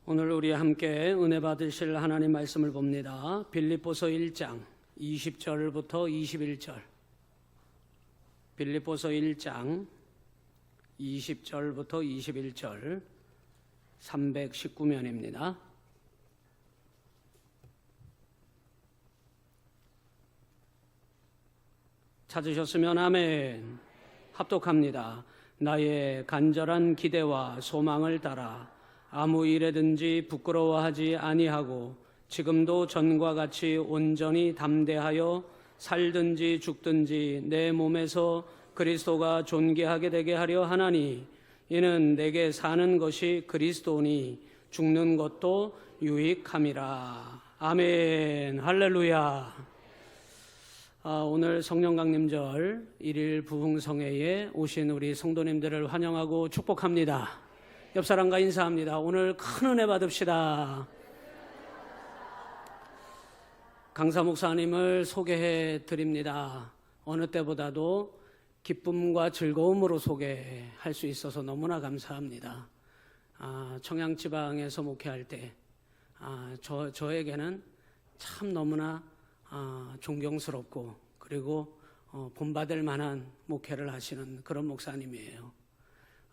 오늘 우리 함께 은혜 받으실 하나님 말씀을 봅니다. 빌립보서 1장 20절부터 21절. 빌립보서 1장 20절부터 21절 319면입니다. 찾으셨으면 아멘. 합독합니다. 나의 간절한 기대와 소망을 따라 아무 일에든지 부끄러워하지 아니하고 지금도 전과 같이 온전히 담대하여 살든지 죽든지 내 몸에서 그리스도가 존귀하게 되게 하려 하나니 이는 내게 사는 것이 그리스도니 죽는 것도 유익함이라. 아멘. 할렐루야. 오늘 성령 강림절 1일 부흥성회에 오신 우리 성도님들을 환영하고 축복합니다. 옆 사람과 인사합니다. 오늘 큰 은혜 받읍시다. 강사 목사님을 소개해 드립니다. 어느 때보다도 기쁨과 즐거움으로 소개할 수 있어서 너무나 감사합니다. 청양지방에서 목회할 때 저에게는 참 너무나 존경스럽고 그리고 본받을 만한 목회를 하시는 그런 목사님이에요.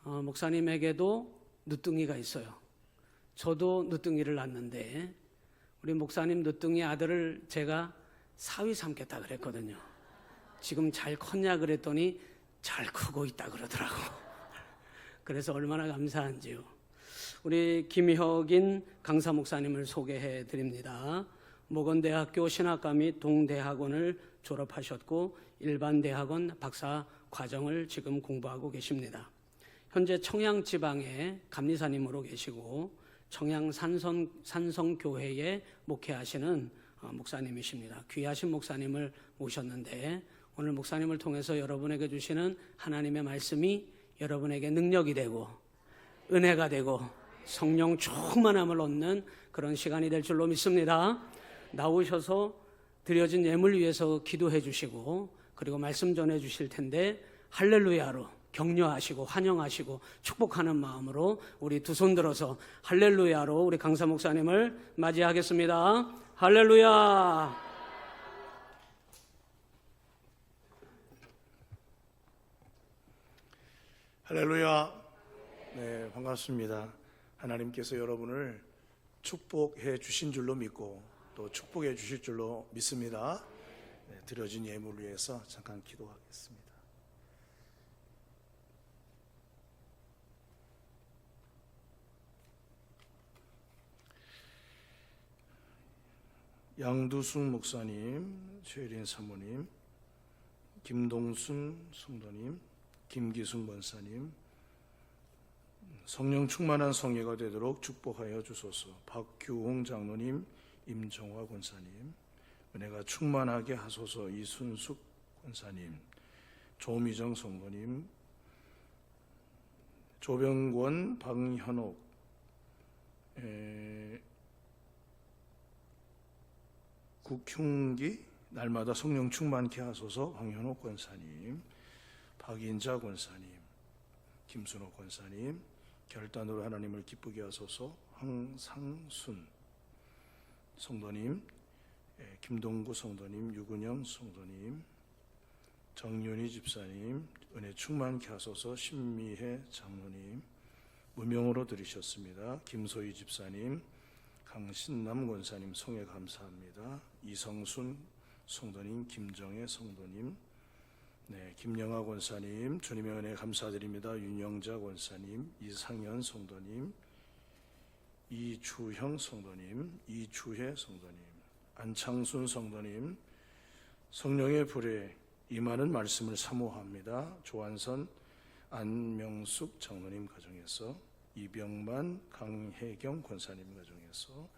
목사님에게도 늦둥이가 있어요. 저도 늦둥이를 낳았는데 우리 목사님 늦둥이 아들을 제가 사위 삼겠다 그랬거든요. 지금 잘 컸냐 그랬더니 잘 크고 있다 그러더라고. 그래서 얼마나 감사한지요. 우리 김혁인 강사 목사님을 소개해 드립니다. 모건대학교 신학과 및 동대학원을 졸업하셨고 일반 대학원 박사 과정을 지금 공부하고 계십니다. 현재 청양지방에 감리사님으로 계시고 청양 산성교회에 목회하시는 목사님이십니다. 귀하신 목사님을 모셨는데 오늘 목사님을 통해서 여러분에게 주시는 하나님의 말씀이 여러분에게 능력이 되고 은혜가 되고 성령 충만함을 얻는 그런 시간이 될 줄로 믿습니다. 나오셔서 드려진 예물 위해서 기도해 주시고 그리고 말씀 전해 주실 텐데 할렐루야로 격려하시고 환영하시고 축복하는 마음으로 우리 두 손 들어서 할렐루야로 우리 강사 목사님을 맞이하겠습니다. 할렐루야. 할렐루야. 네, 반갑습니다. 하나님께서 여러분을 축복해 주신 줄로 믿고 또 축복해 주실 줄로 믿습니다. 네, 드려진 예물을 위해서 잠깐 기도하겠습니다. 양두숙 목사님, 최일인 사모님, 김동순 성도님, 김기숙 권사님, 성령 충만한 성회가 되도록 축복하여 주소서. 박규홍 장로님, 임정화 권사님, 은혜가 충만하게 하소서. 이순숙 권사님, 조미정 성도님, 조병권, 박현옥, 국흉기 날마다 성령 충만케 하소서. 황현옥 권사님, 박인자 권사님, 김순옥 권사님, 결단으로 하나님을 기쁘게 하소서. 황상순 성도님, 김동구 성도님, 유근영 성도님, 정윤희 집사님, 은혜 충만케 하소서. 신미혜 장로님, 무명으로 드리셨습니다. 김소희 집사님, 강신남 권사님 성회 감사합니다. 이성순 성도님, 김정혜 성도님, 네, 김영하 권사님 주님의 은혜 감사드립니다. 윤영자 권사님, 이상현 성도님, 이주형 성도님, 이주혜 성도님, 안창순 성도님, 성령의 불에 임하는 말씀을 사모합니다. 조한선, 안명숙 장로님 가정에서, 이병만, 강혜경 권사님 가정에서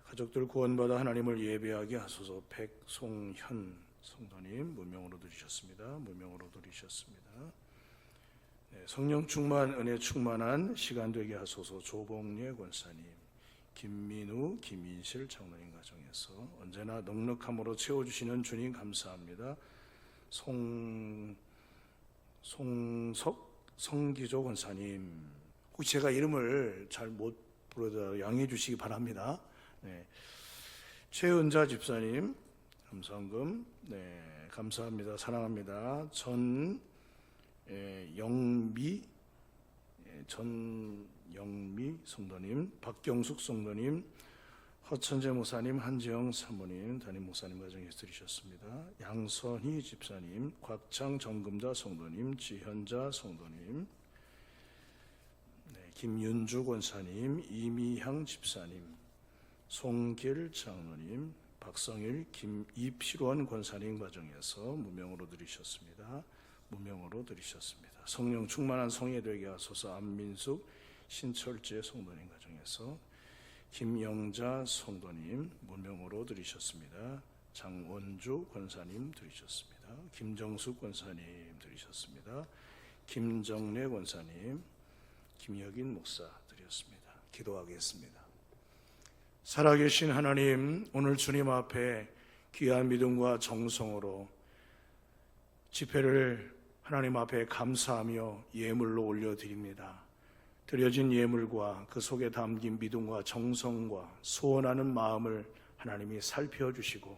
가족들 구원받아 하나님을 예배하게 하소서. 백송현 성도님 무명으로 드리셨습니다. 무명으로 드리셨습니다. 네, 성령 충만, 은혜 충만한 시간 되게 하소서. 조봉례 권사님, 김민우, 김인실 장로님 가정에서 언제나 넉넉함으로 채워주시는 주님 감사합니다. 송석 성기조 권사님, 혹시 제가 이름을 잘 못 부르다 양해해 주시기 바랍니다. 네. 최은자 집사님 감사원금 감사합니다. 사랑합니다. 전영미 성도님, 박경숙 성도님, 허천재 목사님, 한지영 사모님, 담임 목사님 가정에서 드리셨습니다. 양선희 집사님, 곽창 정금자 성도님, 지현자 성도님, 김윤주 권사님, 이미향 집사님, 송길 장로님, 박성일, 이필원 권사님 과정에서 무명으로 드리셨습니다. 무명으로 드리셨습니다. 성령 충만한 성회 되게 하소서. 안민숙, 신철재 성도님 과정에서 김영자 성도님 무명으로 드리셨습니다. 장원주 권사님 드리셨습니다. 김정숙 권사님 드리셨습니다. 김정래 권사님, 김혁인 목사 드렸습니다. 기도하겠습니다. 살아계신 하나님, 오늘 주님 앞에 귀한 믿음과 정성으로 집회를 하나님 앞에 감사하며 예물로 올려드립니다. 드려진 예물과 그 속에 담긴 믿음과 정성과 소원하는 마음을 하나님이 살펴주시고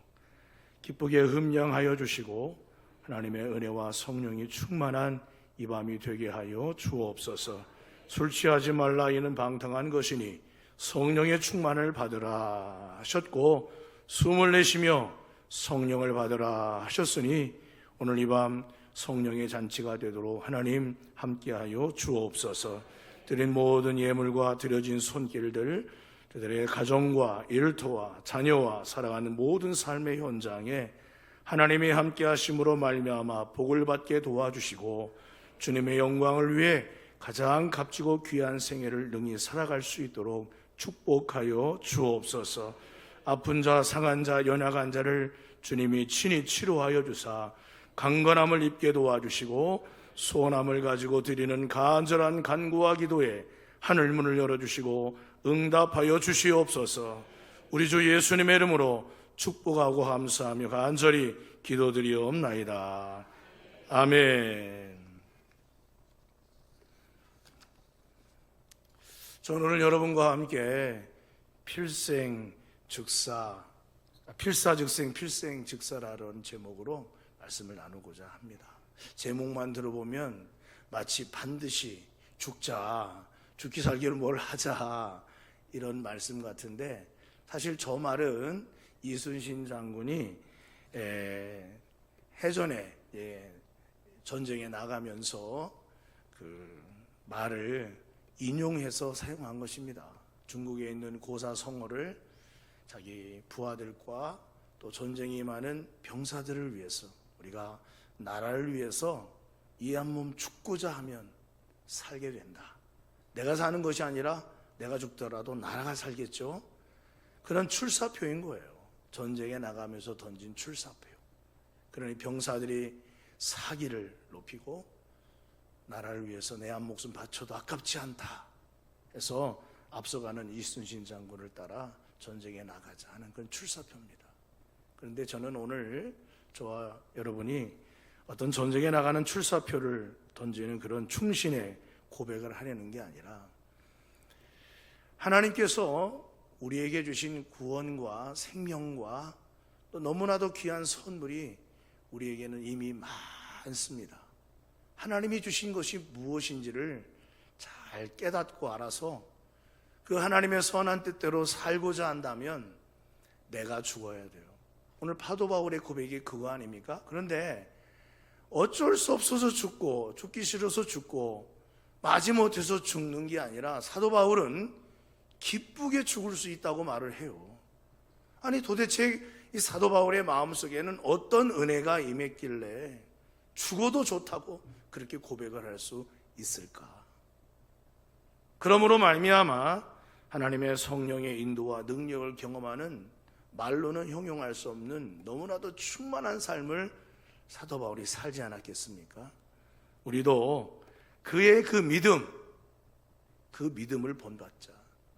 기쁘게 흠양하여 주시고 하나님의 은혜와 성령이 충만한 이 밤이 되게 하여 주옵소서. 술 취하지 말라 이는 방탕한 것이니 성령의 충만을 받으라 하셨고 숨을 내쉬며 성령을 받으라 하셨으니 오늘 이 밤 성령의 잔치가 되도록 하나님 함께하여 주옵소서. 드린 모든 예물과 드려진 손길들 그들의 가정과 일터와 자녀와 살아가는 모든 삶의 현장에 하나님이 함께하심으로 말미암아 복을 받게 도와주시고 주님의 영광을 위해 가장 값지고 귀한 생애를 능히 살아갈 수 있도록 축복하여 주옵소서. 아픈 자, 상한 자, 연약한 자를 주님이 친히 치료하여 주사 강건함을 입게 도와주시고 소원함을 가지고 드리는 간절한 간구와 기도에 하늘문을 열어주시고 응답하여 주시옵소서. 우리 주 예수님의 이름으로 축복하고 감사하며 간절히 기도드리옵나이다. 아멘. 저는 오늘 여러분과 함께 필사즉생 필생즉사라는 제목으로 말씀을 나누고자 합니다. 제목만 들어보면 마치 반드시 죽기 살기를 뭘 하자 이런 말씀 같은데 사실 저 말은 이순신 장군이 해전에 전쟁에 나가면서 그 말을 인용해서 사용한 것입니다. 중국에 있는 고사성어를 자기 부하들과 또 전쟁에 임하는 병사들을 위해서 우리가 나라를 위해서 이 한 몸 죽고자 하면 살게 된다. 내가 사는 것이 아니라 내가 죽더라도 나라가 살겠죠. 그런 출사표인 거예요. 전쟁에 나가면서 던진 출사표. 그러니 병사들이 사기를 높이고 나라를 위해서 내 한 목숨 바쳐도 아깝지 않다 해서 앞서가는 이순신 장군을 따라 전쟁에 나가자 하는 그런 출사표입니다. 그런데 저는 오늘 저와 여러분이 어떤 전쟁에 나가는 출사표를 던지는 그런 충신의 고백을 하려는 게 아니라 하나님께서 우리에게 주신 구원과 생명과 또 너무나도 귀한 선물이 우리에게는 이미 많습니다. 하나님이 주신 것이 무엇인지를 잘 깨닫고 알아서 그 하나님의 선한 뜻대로 살고자 한다면 내가 죽어야 돼요. 오늘 파도 바울의 고백이 그거 아닙니까? 그런데 어쩔 수 없어서 죽고 죽기 싫어서 죽고 마지못해서 죽는 게 아니라 사도 바울은 기쁘게 죽을 수 있다고 말을 해요. 아니 도대체 이 사도 바울의 마음속에는 어떤 은혜가 임했길래 죽어도 좋다고 그렇게 고백을 할 수 있을까? 그러므로 말미암아 하나님의 성령의 인도와 능력을 경험하는 말로는 형용할 수 없는 너무나도 충만한 삶을 사도 바울이 살지 않았겠습니까? 우리도 그의 그 믿음을 본받자.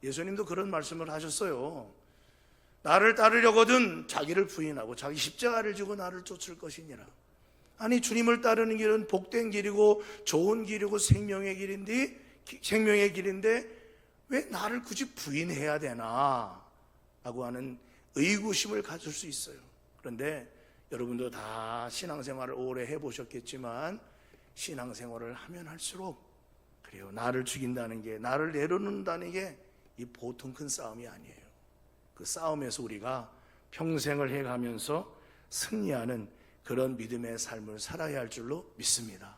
예수님도 그런 말씀을 하셨어요. 나를 따르려거든 자기를 부인하고 자기 십자가를 지고 나를 쫓을 것이니라. 아니 주님을 따르는 길은 복된 길이고 좋은 길이고 생명의 길인데 생명의 길인데 왜 나를 굳이 부인해야 되나? 라고 하는 의구심을 가질 수 있어요. 그런데 여러분도 다 신앙생활을 오래 해보셨겠지만 신앙생활을 하면 할수록 그래요. 나를 죽인다는 게, 나를 내려놓는다는 게 이 보통 큰 싸움이 아니에요. 그 싸움에서 우리가 평생을 해가면서 승리하는 그런 믿음의 삶을 살아야 할 줄로 믿습니다.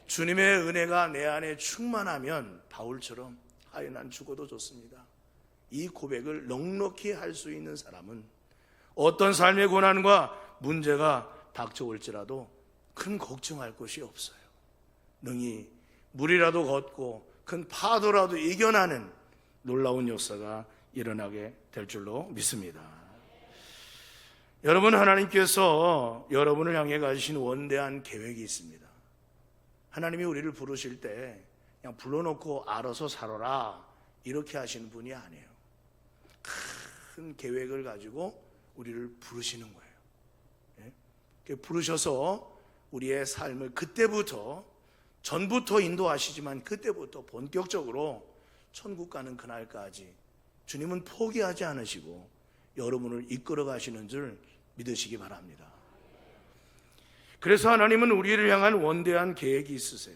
주님의 은혜가 내 안에 충만하면 바울처럼 아유 난 죽어도 좋습니다. 이 고백을 넉넉히 할 수 있는 사람은 어떤 삶의 고난과 문제가 닥쳐올지라도 큰 걱정할 것이 없어요. 능히 물이라도 걷고 큰 파도라도 이겨나는 놀라운 역사가 일어나게 될 줄로 믿습니다. 여러분, 하나님께서 여러분을 향해 가지신 원대한 계획이 있습니다. 하나님이 우리를 부르실 때 그냥 불러놓고 알아서 살아라 이렇게 하시는 분이 아니에요. 큰 계획을 가지고 우리를 부르시는 거예요. 예? 부르셔서 우리의 삶을 그때부터, 전부터 인도하시지만 그때부터 본격적으로 천국 가는 그날까지 주님은 포기하지 않으시고 여러분을 이끌어 가시는 줄 믿으시기 바랍니다. 그래서 하나님은 우리를 향한 원대한 계획이 있으세요.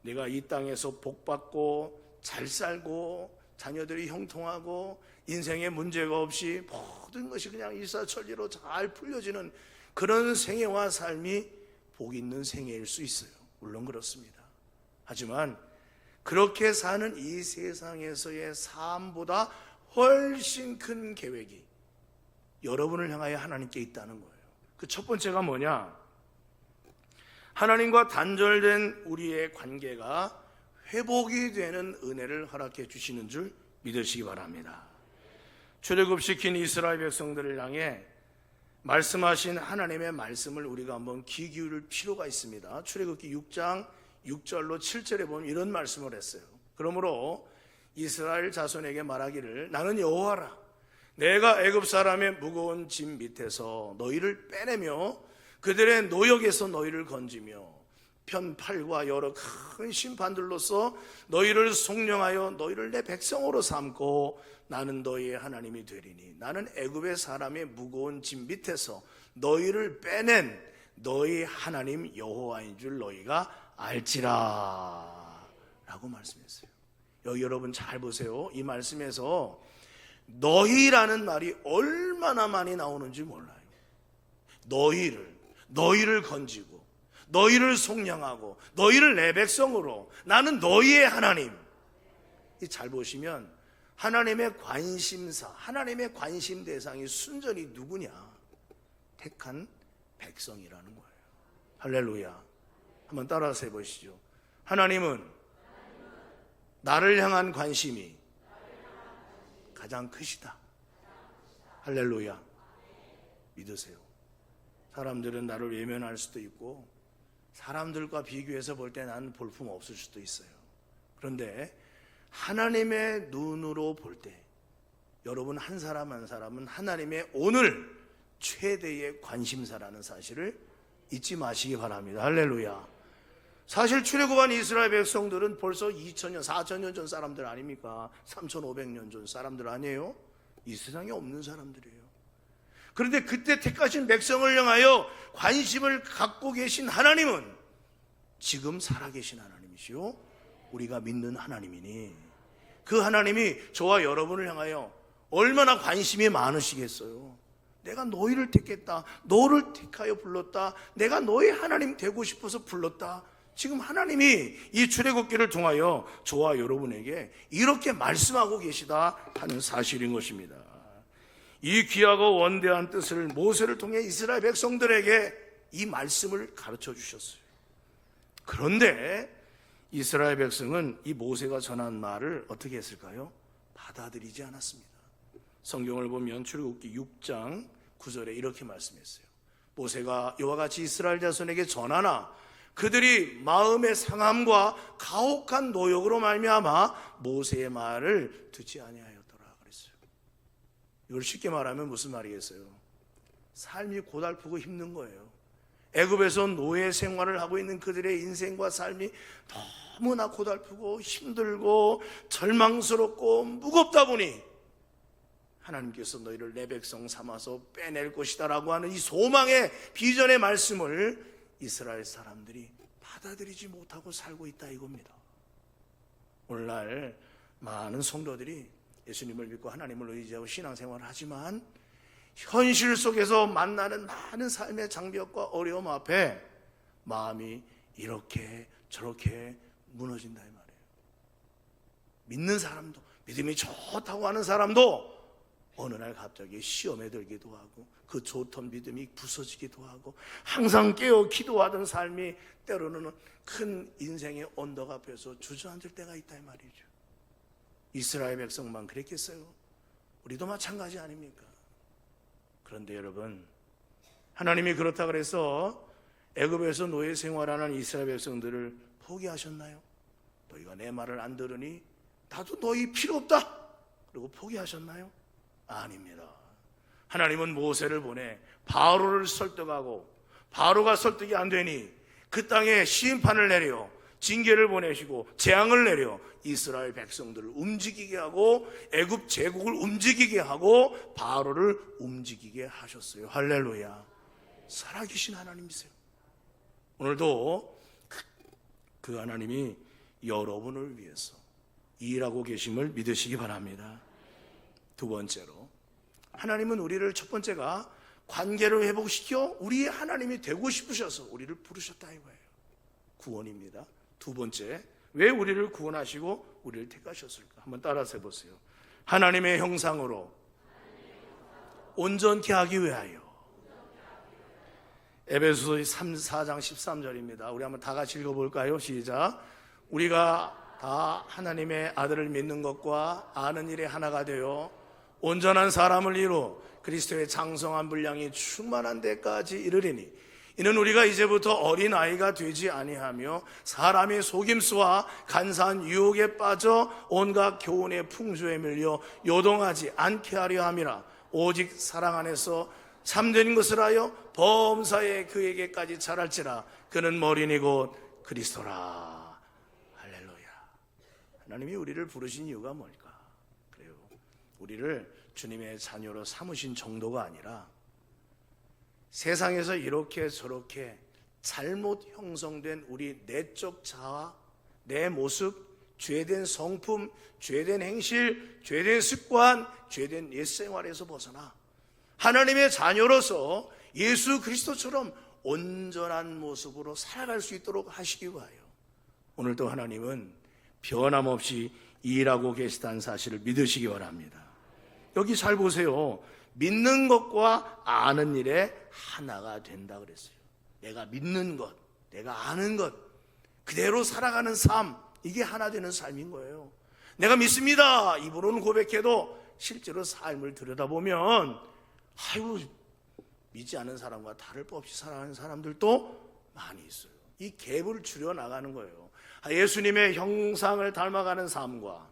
내가 이 땅에서 복받고 잘 살고 자녀들이 형통하고 인생에 문제가 없이 모든 것이 그냥 일사천리로 잘 풀려지는 그런 생애와 삶이 복 있는 생애일 수 있어요. 물론 그렇습니다. 하지만 그렇게 사는 이 세상에서의 삶보다 훨씬 큰 계획이 여러분을 향하여 하나님께 있다는 거예요. 그 첫 번째가 뭐냐? 하나님과 단절된 우리의 관계가 회복이 되는 은혜를 허락해 주시는 줄 믿으시기 바랍니다. 출애굽시킨 이스라엘 백성들을 향해 말씀하신 하나님의 말씀을 우리가 한번 귀 기울일 필요가 있습니다. 출애굽기 6장 6절로 7절에 보면 이런 말씀을 했어요. 그러므로 이스라엘 자손에게 말하기를 나는 여호와라. 내가 애굽 사람의 무거운 짐 밑에서 너희를 빼내며 그들의 노역에서 너희를 건지며 편팔과 여러 큰 심판들로서 너희를 속량하여 너희를 내 백성으로 삼고 나는 너희의 하나님이 되리니 나는 애굽의 사람의 무거운 짐 밑에서 너희를 빼낸 너희 하나님 여호와인 줄 너희가 알지라 라고 말씀했어요. 여기 여러분 잘 보세요. 이 말씀에서 너희라는 말이 얼마나 많이 나오는지 몰라요. 너희를 건지고 너희를 속량하고 너희를 내 백성으로 나는 너희의 하나님. 잘 보시면 하나님의 관심사, 하나님의 관심 대상이 순전히 누구냐? 택한 백성이라는 거예요. 할렐루야. 한번 따라서 해보시죠. 하나님은 나를 향한 관심이 가장 크시다. 할렐루야. 믿으세요. 사람들은 나를 외면할 수도 있고 사람들과 비교해서 볼 때 나는 볼품 없을 수도 있어요. 그런데 하나님의 눈으로 볼 때 여러분 한 사람 한 사람은 하나님의 오늘 최대의 관심사라는 사실을 잊지 마시기 바랍니다. 할렐루야. 사실 출애굽한 이스라엘 백성들은 벌써 2000년, 4000년 전 사람들 아닙니까? 3500년 전 사람들 아니에요? 이 세상에 없는 사람들이에요. 그런데 그때 택하신 백성을 향하여 관심을 갖고 계신 하나님은 지금 살아계신 하나님이시요 우리가 믿는 하나님이니 그 하나님이 저와 여러분을 향하여 얼마나 관심이 많으시겠어요. 내가 너희를 택했다, 너를 택하여 불렀다, 내가 너의 하나님 되고 싶어서 불렀다. 지금 하나님이 이 출애굽기를 통하여 저와 여러분에게 이렇게 말씀하고 계시다 하는 사실인 것입니다. 이 귀하고 원대한 뜻을 모세를 통해 이스라엘 백성들에게 이 말씀을 가르쳐 주셨어요. 그런데 이스라엘 백성은 이 모세가 전한 말을 어떻게 했을까요? 받아들이지 않았습니다. 성경을 보면 출애굽기 6장 9절에 이렇게 말씀했어요. 모세가 이와 같이 이스라엘 자손에게 전하나 그들이 마음의 상함과 가혹한 노역으로 말미암아 모세의 말을 듣지 아니하였더라 그랬어요. 이걸 쉽게 말하면 무슨 말이겠어요? 삶이 고달프고 힘든 거예요. 애굽에서 노예 생활을 하고 있는 그들의 인생과 삶이 너무나 고달프고 힘들고 절망스럽고 무겁다 보니 하나님께서 너희를 내 백성 삼아서 빼낼 것이다 라고 하는 이 소망의 비전의 말씀을 이스라엘 사람들이 받아들이지 못하고 살고 있다 이겁니다. 오늘날 많은 성도들이 예수님을 믿고 하나님을 의지하고 신앙생활을 하지만 현실 속에서 만나는 많은 삶의 장벽과 어려움 앞에 마음이 이렇게 저렇게 무너진다 이 말이에요. 믿는 사람도, 믿음이 좋다고 하는 사람도 어느 날 갑자기 시험에 들기도 하고 그 좋던 믿음이 부서지기도 하고 항상 깨어 기도하던 삶이 때로는 큰 인생의 언덕 앞에서 주저앉을 때가 있다 이 말이죠. 이스라엘 백성만 그랬겠어요? 우리도 마찬가지 아닙니까? 그런데 여러분, 하나님이 그렇다 그래서 애굽에서 노예 생활하는 이스라엘 백성들을 포기하셨나요? 너희가 내 말을 안 들으니 나도 너희 필요 없다 그리고 포기하셨나요? 아닙니다. 하나님은 모세를 보내 바로를 설득하고 바로가 설득이 안 되니 그 땅에 심판을 내려 징계를 보내시고 재앙을 내려 이스라엘 백성들을 움직이게 하고 애굽 제국을 움직이게 하고 바로를 움직이게 하셨어요. 할렐루야. 살아계신 하나님이세요. 오늘도 그 하나님이 여러분을 위해서 일하고 계심을 믿으시기 바랍니다. 두 번째로, 하나님은 우리를 첫 번째가 관계를 회복시켜 우리의 하나님이 되고 싶으셔서 우리를 부르셨다 이거예요. 구원입니다. 두 번째, 왜 우리를 구원하시고 우리를 택하셨을까? 한번 따라서 해보세요. 하나님의 형상으로 온전케 하기 위하여. 에베소서 4장 13절입니다. 우리 한번 다 같이 읽어볼까요? 시작. 우리가 다 하나님의 아들을 믿는 것과 아는 일에 하나가 되어 온전한 사람을 이루 그리스도의 장성한 분량이 충만한 데까지 이르리니 이는 우리가 이제부터 어린아이가 되지 아니하며 사람의 속임수와 간사한 유혹에 빠져 온갖 교훈의 풍조에 밀려 요동하지 않게 하려 함이라. 오직 사랑 안에서 참된 것을 하여 범사에 그에게까지 자랄지라. 그는 머리니 곧 그리스도라. 할렐루야. 하나님이 우리를 부르신 이유가 뭘까? 그래요. 우리를 주님의 자녀로 삼으신 정도가 아니라 세상에서 이렇게 저렇게 잘못 형성된 우리 내적 자아, 내 모습, 죄된 성품, 죄된 행실, 죄된 습관, 죄된 옛생활에서 벗어나 하나님의 자녀로서 예수 그리스도처럼 온전한 모습으로 살아갈 수 있도록 하시기 위하여 오늘도 하나님은 변함없이 일하고 계시다는 사실을 믿으시기 바랍니다. 여기 잘 보세요. 믿는 것과 아는 일에 하나가 된다 그랬어요. 내가 믿는 것, 내가 아는 것, 그대로 살아가는 삶, 이게 하나 되는 삶인 거예요. 내가 믿습니다. 입으로는 고백해도 실제로 삶을 들여다보면 아이고 믿지 않은 사람과 다를 바 없이 살아가는 사람들도 많이 있어요. 이 갭을 줄여나가는 거예요. 예수님의 형상을 닮아가는 삶과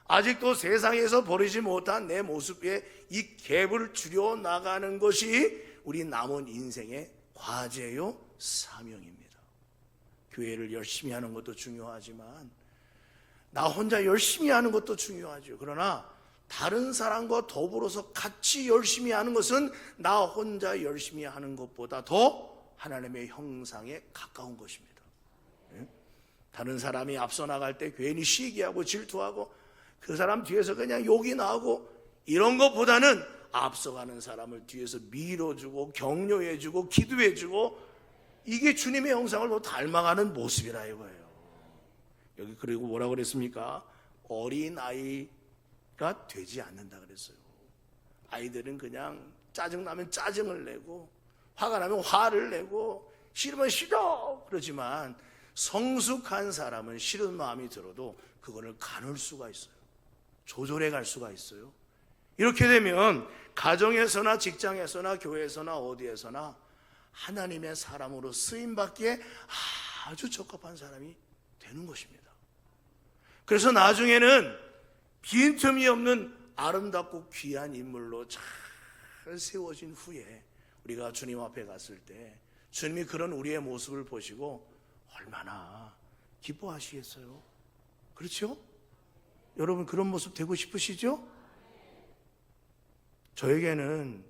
아직도 세상에서 버리지 못한 내 모습에 이 갭을 줄여나가는 것이 우리 남은 인생의 과제요, 사명입니다. 교회를 열심히 하는 것도 중요하지만 나 혼자 열심히 하는 것도 중요하죠. 그러나 다른 사람과 더불어서 같이 열심히 하는 것은 나 혼자 열심히 하는 것보다 더 하나님의 형상에 가까운 것입니다. 다른 사람이 앞서 나갈 때 괜히 시기하고 질투하고 그 사람 뒤에서 그냥 욕이 나오고 이런 것보다는 앞서가는 사람을 뒤에서 밀어주고 격려해주고 기도해주고 이게 주님의 형상을 더 닮아가는 모습이라 이거예요. 여기 그리고 뭐라고 그랬습니까? 어린아이가 되지 않는다 그랬어요. 아이들은 그냥 짜증나면 짜증을 내고 화가 나면 화를 내고 싫으면 싫어 그러지만 성숙한 사람은 싫은 마음이 들어도 그거를 가눌 수가 있어요. 조절해 갈 수가 있어요. 이렇게 되면 가정에서나 직장에서나 교회에서나 어디에서나 하나님의 사람으로 쓰임받기에 아주 적합한 사람이 되는 것입니다. 그래서 나중에는 빈틈이 없는 아름답고 귀한 인물로 잘 세워진 후에 우리가 주님 앞에 갔을 때 주님이 그런 우리의 모습을 보시고 얼마나 기뻐하시겠어요? 그렇죠? 여러분 그런 모습 되고 싶으시죠? 저에게는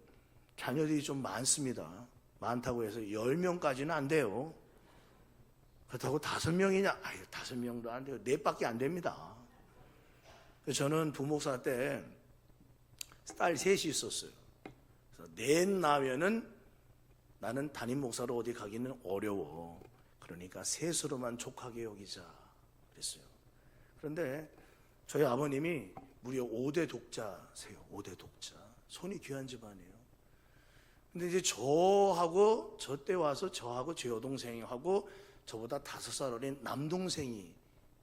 자녀들이 좀 많습니다. 많다고 해서 10명까지는 안 돼요. 그렇다고 5명이냐? 아유, 5명도 안 돼요. 4밖에 안 됩니다. 저는 부목사 때 딸 셋이 있었어요. 그래서 넷 나면은 나는 담임 목사로 어디 가기는 어려워. 그러니까 셋으로만 족하게 여기자 그랬어요. 그런데 저희 아버님이 무려 5대 독자세요. 5대 독자. 손이 귀한 집안이에요. 근데 이제 저 때 와서 저하고 제 여동생하고 저보다 5살 어린 남동생이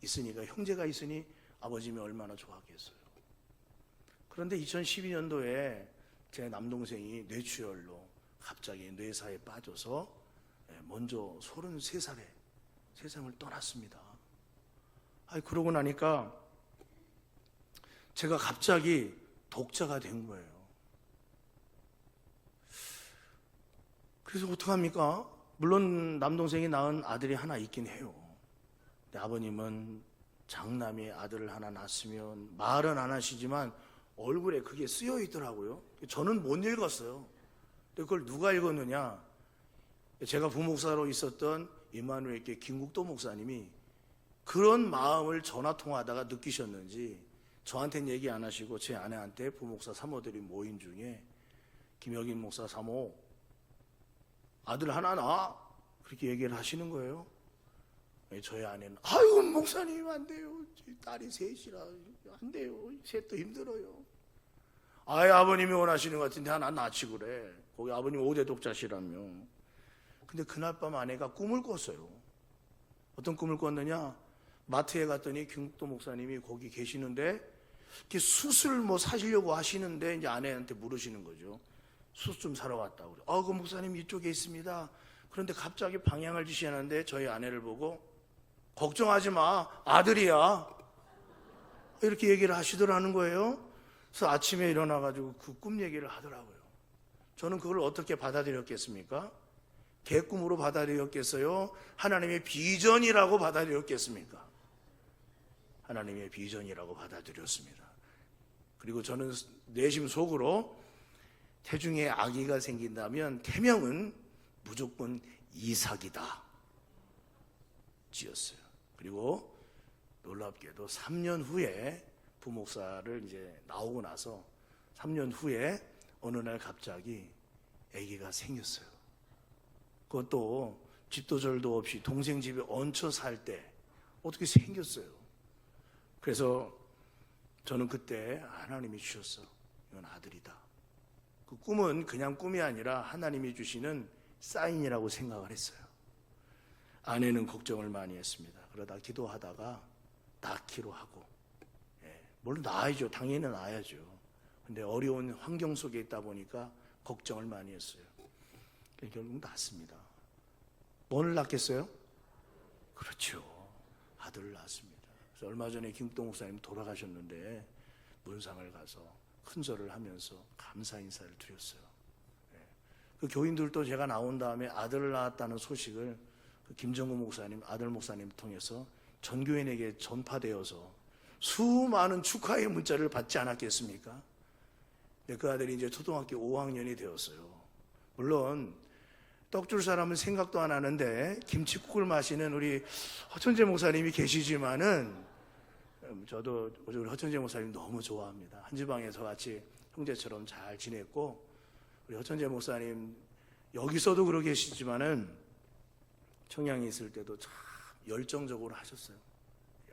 있으니까, 형제가 있으니 아버님이 얼마나 좋아하겠어요. 그런데 2012년도에 제 남동생이 뇌출혈로 갑자기 뇌사에 빠져서 먼저 33살에 세상을 떠났습니다. 그러고 나니까 제가 갑자기 독자가 된 거예요. 그래서 어떡합니까? 물론 남동생이 낳은 아들이 하나 있긴 해요. 근데 아버님은 장남이 아들을 하나 낳았으면 말은 안 하시지만 얼굴에 그게 쓰여 있더라고요. 저는 못 읽었어요. 근데 그걸 누가 읽었느냐? 제가 부목사로 있었던 임마누엘교회 김국도 목사님이 그런 마음을 전화 통화하다가 느끼셨는지 저한테는 얘기 안 하시고 제 아내한테 부목사 사모들이 모인 중에 김혁인 목사 사모 아들 하나 낳아 그렇게 얘기를 하시는 거예요. 저희 아내는 아이고 목사님 안 돼요. 딸이 셋이라 안 돼요. 셋도 힘들어요. 아버님이 원하시는 것 같은데 하나 낳지 그래. 거기 아버님 5대 독자시라며. 근데 그날 밤 아내가 꿈을 꿨어요. 어떤 꿈을 꿨느냐? 마트에 갔더니 김국도 목사님이 거기 계시는데 이렇게 숯을 사시려고 하시는데 이제 아내한테 물으시는 거죠. 숯 좀 사러 왔다고. 그 목사님 이쪽에 있습니다. 그런데 갑자기 방향을 지시하는데 저희 아내를 보고 걱정하지 마. 아들이야. 이렇게 얘기를 하시더라는 거예요. 그래서 아침에 일어나가지고 그 꿈 얘기를 하더라고요. 저는 그걸 어떻게 받아들였겠습니까? 개꿈으로 받아들였겠어요? 하나님의 비전이라고 받아들였겠습니까? 하나님의 비전이라고 받아들였습니다. 그리고 저는 내심 속으로 태중에 아기가 생긴다면 태명은 무조건 이삭이다 지었어요. 그리고 놀랍게도 3년 후에 부목사를 이제 나오고 나서 3년 후에 어느 날 갑자기 아기가 생겼어요. 그것도 집도 절도 없이 동생 집에 얹혀 살 때 어떻게 생겼어요. 그래서 저는 그때 하나님이 주셨어. 이건 아들이다. 그 꿈은 그냥 꿈이 아니라 하나님이 주시는 사인이라고 생각을 했어요. 아내는 걱정을 많이 했습니다. 그러다 기도하다가 낳기로 하고, 물론 낳아야죠. 당연히 낳아야죠. 근데 어려운 환경 속에 있다 보니까 걱정을 많이 했어요. 결국 낳습니다. 뭐를 낳겠어요? 그렇죠. 아들을 낳습니다. 그래서 얼마 전에 김국도 목사님 돌아가셨는데 문상을 가서 큰절을 하면서 감사 인사를 드렸어요. 그 교인들도 제가 나온 다음에 아들을 낳았다는 소식을 그 김정구 목사님, 아들 목사님 통해서 전 교인에게 전파되어서 수많은 축하의 문자를 받지 않았겠습니까? 근데 그 아들이 이제 초등학교 5학년이 되었어요. 물론 떡 줄 사람은 생각도 안 하는데 김치국을 마시는 우리 허천재 목사님이 계시지만은 저도 우리 허천재 목사님 너무 좋아합니다. 한 지방에서 같이 형제처럼 잘 지냈고, 우리 허천재 목사님 여기서도 그러 계시지만은 청양에 있을 때도 참 열정적으로 하셨어요.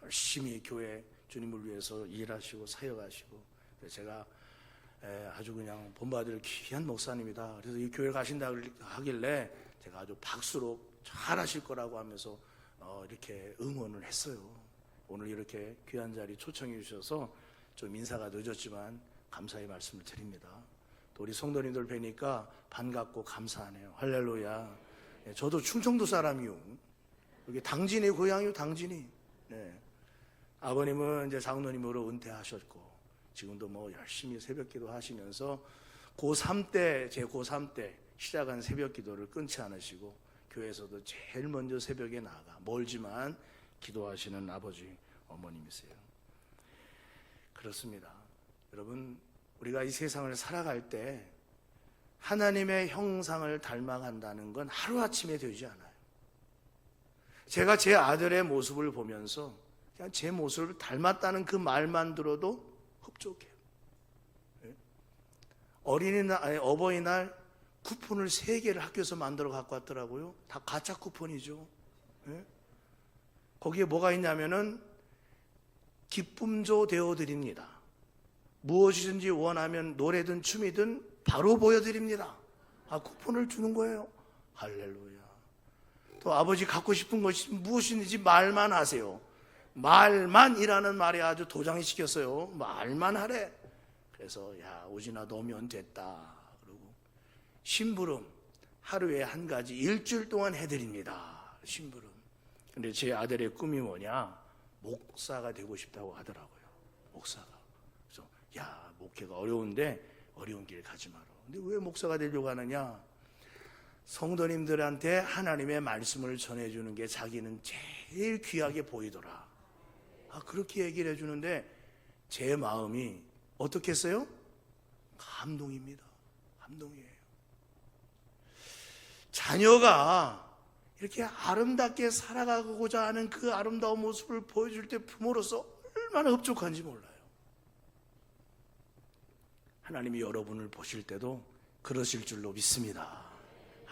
열심히 교회 주님을 위해서 일하시고 사역하시고. 그래서 제가 아주 그냥 본받을 귀한 목사님이다. 그래서 이 교회 가신다 하길래 제가 아주 박수로 잘하실 거라고 하면서 이렇게 응원을 했어요. 오늘 이렇게 귀한 자리 초청해 주셔서 좀 인사가 늦었지만 감사의 말씀을 드립니다. 또 우리 성도님들 뵈니까 반갑고 감사하네요. 할렐루야. 저도 충청도 사람이요. 여기 당진의 고향이요, 당진이. 아버님은 이제 장로님으로 은퇴하셨고 지금도 열심히 새벽기도 하시면서 고3 때, 제 고3 때 시작한 새벽기도를 끊지 않으시고 교회에서도 제일 먼저 새벽에 나가 멀지만 기도하시는 아버지 어머님이세요. 그렇습니다. 여러분, 우리가 이 세상을 살아갈 때 하나님의 형상을 닮아간다는 건 하루아침에 되지 않아요. 제가 제 아들의 모습을 보면서 그냥 제 모습을 닮았다는 그 말만 들어도 흡족해요. 어버이날 쿠폰을 3개를 학교에서 만들어 갖고 왔더라고요. 다 가짜 쿠폰이죠. 거기에 뭐가 있냐면은 기쁨조 되어드립니다. 무엇이든지 원하면 노래든 춤이든 바로 보여드립니다. 쿠폰을 주는 거예요. 할렐루야. 또 아버지 갖고 싶은 것이 무엇인지 말만 하세요. 말만이라는 말이 아주 도장이 시켰어요. 말만 하래. 그래서 야, 오진아 너면 됐다. 그러고 심부름 하루에 한 가지 일주일 동안 해드립니다. 심부름. 근데 제 아들의 꿈이 뭐냐? 목사가 되고 싶다고 하더라고요. 목사가. 그래서 야, 목회가 어려운데 어려운 길 가지 마라. 근데 왜 목사가 되려고 하느냐? 성도님들한테 하나님의 말씀을 전해주는 게 자기는 제일 귀하게 보이더라. 그렇게 얘기를 해주는데 제 마음이 어떻겠어요? 감동입니다. 감동이에요. 자녀가 이렇게 아름답게 살아가고자 하는 그 아름다운 모습을 보여줄 때 부모로서 얼마나 흡족한지 몰라요. 하나님이 여러분을 보실 때도 그러실 줄로 믿습니다.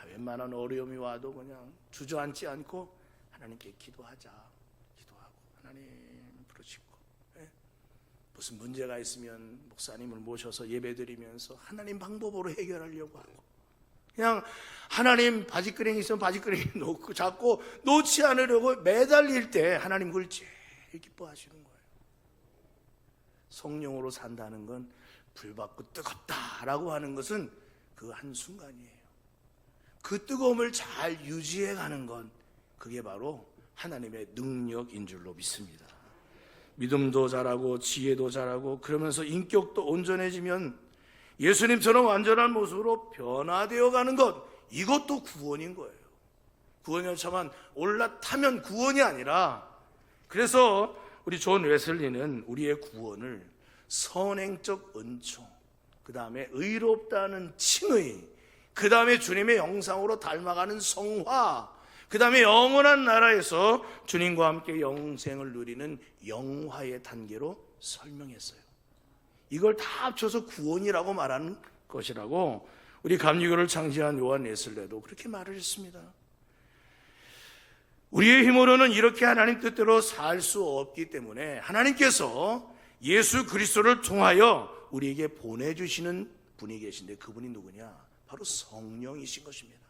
웬만한 어려움이 와도 그냥 주저앉지 않고 하나님께 기도하자. 기도하고 하나님 부르짖고, 무슨 문제가 있으면 목사님을 모셔서 예배드리면서 하나님 방법으로 해결하려고 하고, 그냥 하나님 바지끄레기 있으면 바지끄레기 놓고 잡고 놓지 않으려고 매달릴 때 하나님 그걸 제일 기뻐하시는 거예요. 성령으로 산다는 건 불받고 뜨겁다라고 하는 것은 그 한순간이에요. 그 뜨거움을 잘 유지해 가는 건 그게 바로 하나님의 능력인 줄로 믿습니다. 믿음도 자라고 지혜도 자라고 그러면서 인격도 온전해지면 예수님처럼 완전한 모습으로 변화되어 가는 것, 이것도 구원인 거예요. 구원이 차만 올라타면 구원이 아니라, 그래서 우리 존 웨슬리는 우리의 구원을 선행적 은총, 그 다음에 의롭다는 칭의, 그 다음에 주님의 형상으로 닮아가는 성화, 그 다음에 영원한 나라에서 주님과 함께 영생을 누리는 영화의 단계로 설명했어요. 이걸 다 합쳐서 구원이라고 말하는 것이라고 우리 감리교를 창시한 요한 웨슬레도 그렇게 말을 했습니다. 우리의 힘으로는 이렇게 하나님 뜻대로 살 수 없기 때문에 하나님께서 예수 그리스도를 통하여 우리에게 보내주시는 분이 계신데, 그분이 누구냐? 바로 성령이신 것입니다.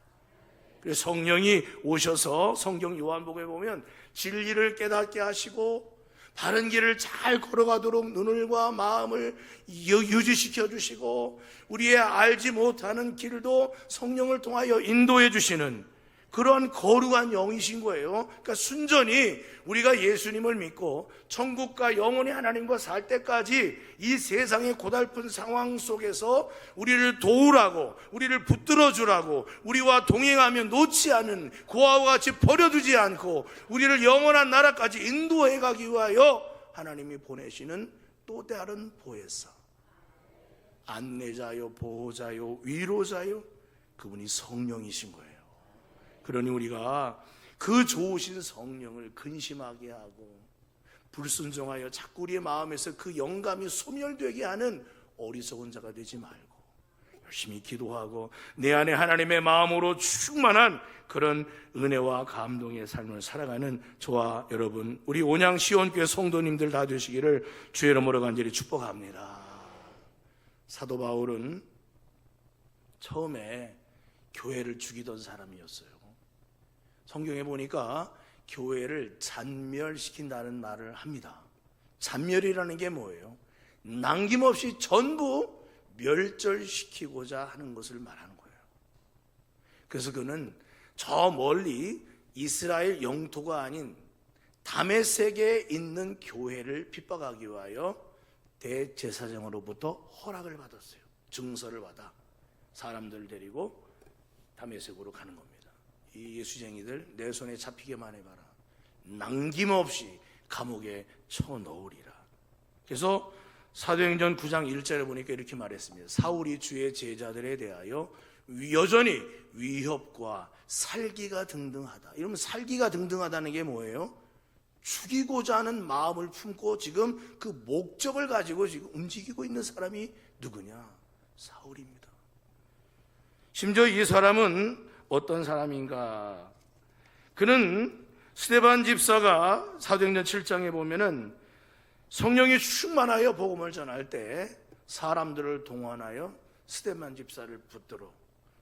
그래서 성령이 오셔서 성경 요한복음에 보면 진리를 깨닫게 하시고 바른 길을 잘 걸어가도록 눈과 마음을 유지시켜 주시고 우리의 알지 못하는 길도 성령을 통하여 인도해 주시는 그러한 거룩한 영이신 거예요. 그러니까 순전히 우리가 예수님을 믿고 천국과 영원히 하나님과 살 때까지 이 세상의 고달픈 상황 속에서 우리를 도우라고, 우리를 붙들어 주라고, 우리와 동행하며 놓지 않은, 고아와 같이 버려두지 않고 우리를 영원한 나라까지 인도해 가기 위하여 하나님이 보내시는 또 다른 보혜사, 안내자요, 보호자요, 위로자요, 그분이 성령이신 거예요. 그러니 우리가 그 좋으신 성령을 근심하게 하고 불순종하여 자꾸 우리의 마음에서 그 영감이 소멸되게 하는 어리석은 자가 되지 말고 열심히 기도하고 내 안에 하나님의 마음으로 충만한 그런 은혜와 감동의 삶을 살아가는 저와 여러분, 우리 온양 시온교회 성도님들 다 되시기를 주의 이름으로 간절히 축복합니다. 사도 바울은 처음에 교회를 죽이던 사람이었어요. 성경에 보니까 교회를 잔멸시킨다는 말을 합니다. 잔멸이라는 게 뭐예요? 남김없이 전부 멸절시키고자 하는 것을 말하는 거예요. 그래서 그는 저 멀리 이스라엘 영토가 아닌 다메섹에 있는 교회를 핍박하기 위하여 대제사장으로부터 허락을 받았어요. 증서를 받아 사람들을 데리고 다메섹으로 가는 겁니다. 이 예수쟁이들 내 손에 잡히게만 해봐라. 남김없이 감옥에 쳐넣으리라. 그래서 사도행전 9장 1절에 보니까 이렇게 말했습니다. 사울이 주의 제자들에 대하여 여전히 위협과 살기가 등등하다. 이러면 살기가 등등하다는 게 뭐예요? 죽이고자 하는 마음을 품고 지금 그 목적을 가지고 지금 움직이고 있는 사람이 누구냐? 사울입니다. 심지어 이 사람은 어떤 사람인가? 그는 스데반 집사가 사도행전 7장에 보면은 성령이 충만하여 복음을 전할 때 사람들을 동원하여 스데반 집사를 붙들어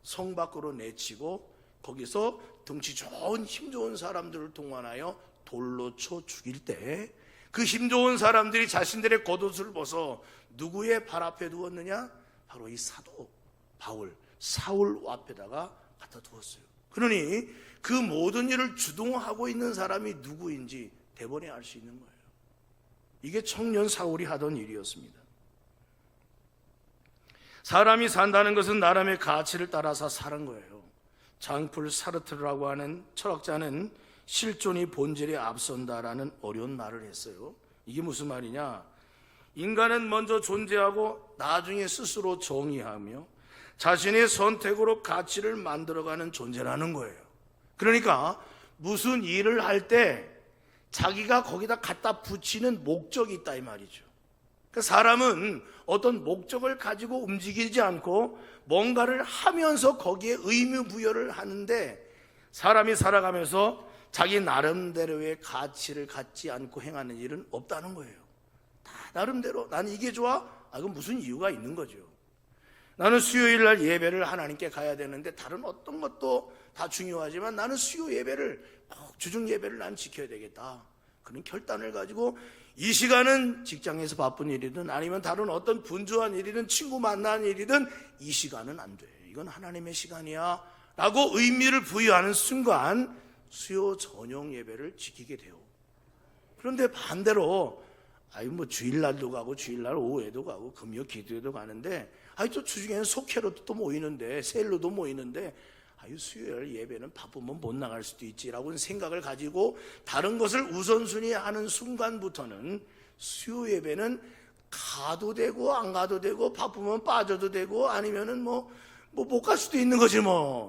성 밖으로 내치고 거기서 덩치 좋은 힘 좋은 사람들을 동원하여 돌로 쳐 죽일 때 그 힘 좋은 사람들이 자신들의 겉옷을 벗어 누구의 발 앞에 두었느냐? 바로 이 사도 바울 사울 앞에다가 갖다 두었어요. 그러니 그 모든 일을 주동하고 있는 사람이 누구인지 대번에 알 수 있는 거예요. 이게 청년 사울이 하던 일이었습니다. 사람이 산다는 것은 나름의 가치를 따라서 사는 거예요. 장풀 사르트르라고 하는 철학자는 실존이 본질에 앞선다라는 어려운 말을 했어요. 이게 무슨 말이냐? 인간은 먼저 존재하고 나중에 스스로 정의하며 자신의 선택으로 가치를 만들어가는 존재라는 거예요. 그러니까 무슨 일을 할 때 자기가 거기다 갖다 붙이는 목적이 있다 이 말이죠. 그러니까 사람은 어떤 목적을 가지고 움직이지 않고 뭔가를 하면서 거기에 의미 부여를 하는데 사람이 살아가면서 자기 나름대로의 가치를 갖지 않고 행하는 일은 없다는 거예요. 다 나름대로 나는 이게 좋아? 그건 무슨 이유가 있는 거죠. 나는 수요일 날 예배를 하나님께 가야 되는데 다른 어떤 것도 다 중요하지만 나는 수요 예배를 꼭 주중 예배를 난 지켜야 되겠다. 그런 결단을 가지고 이 시간은 직장에서 바쁜 일이든 아니면 다른 어떤 분주한 일이든 친구 만나는 일이든 이 시간은 안 돼. 이건 하나님의 시간이야 라고 의미를 부여하는 순간 수요 저녁 예배를 지키게 돼요. 그런데 반대로 뭐 주일날도 가고 주일날 오후에도 가고 금요 기도에도 가는데 또 주중에는 속회로도 또 모이는데 세일로도 모이는데 수요일 예배는 바쁘면 못 나갈 수도 있지라고 생각을 가지고 다른 것을 우선순위하는 순간부터는 수요 예배는 가도 되고 안 가도 되고 바쁘면 빠져도 되고 아니면은 뭐 못 갈 수도 있는 거지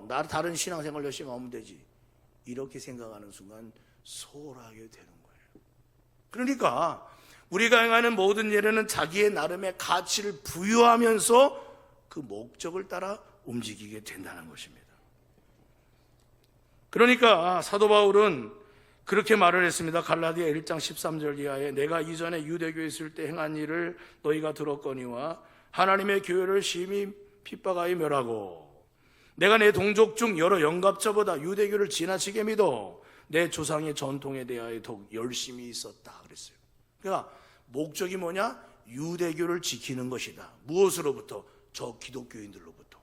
나 다른 신앙생활 열심히 하면 되지 이렇게 생각하는 순간 소홀하게 되는 거예요. 그러니까 우리가 행하는 모든 일에는 자기의 나름의 가치를 부여하면서 그 목적을 따라 움직이게 된다는 것입니다. 그러니까 사도 바울은 그렇게 말을 했습니다. 갈라디아 1장 13절 이하에 내가 이전에 유대교에 있을 때 행한 일을 너희가 들었거니와 하나님의 교회를 심히 핍박하여 멸하고 내가 내 동족 중 여러 영갑자보다 유대교를 지나치게 믿어 내 조상의 전통에 대하여 더욱 열심히 있었다 그랬어요. 그러니까 목적이 뭐냐? 유대교를 지키는 것이다. 무엇으로부터? 저 기독교인들로부터.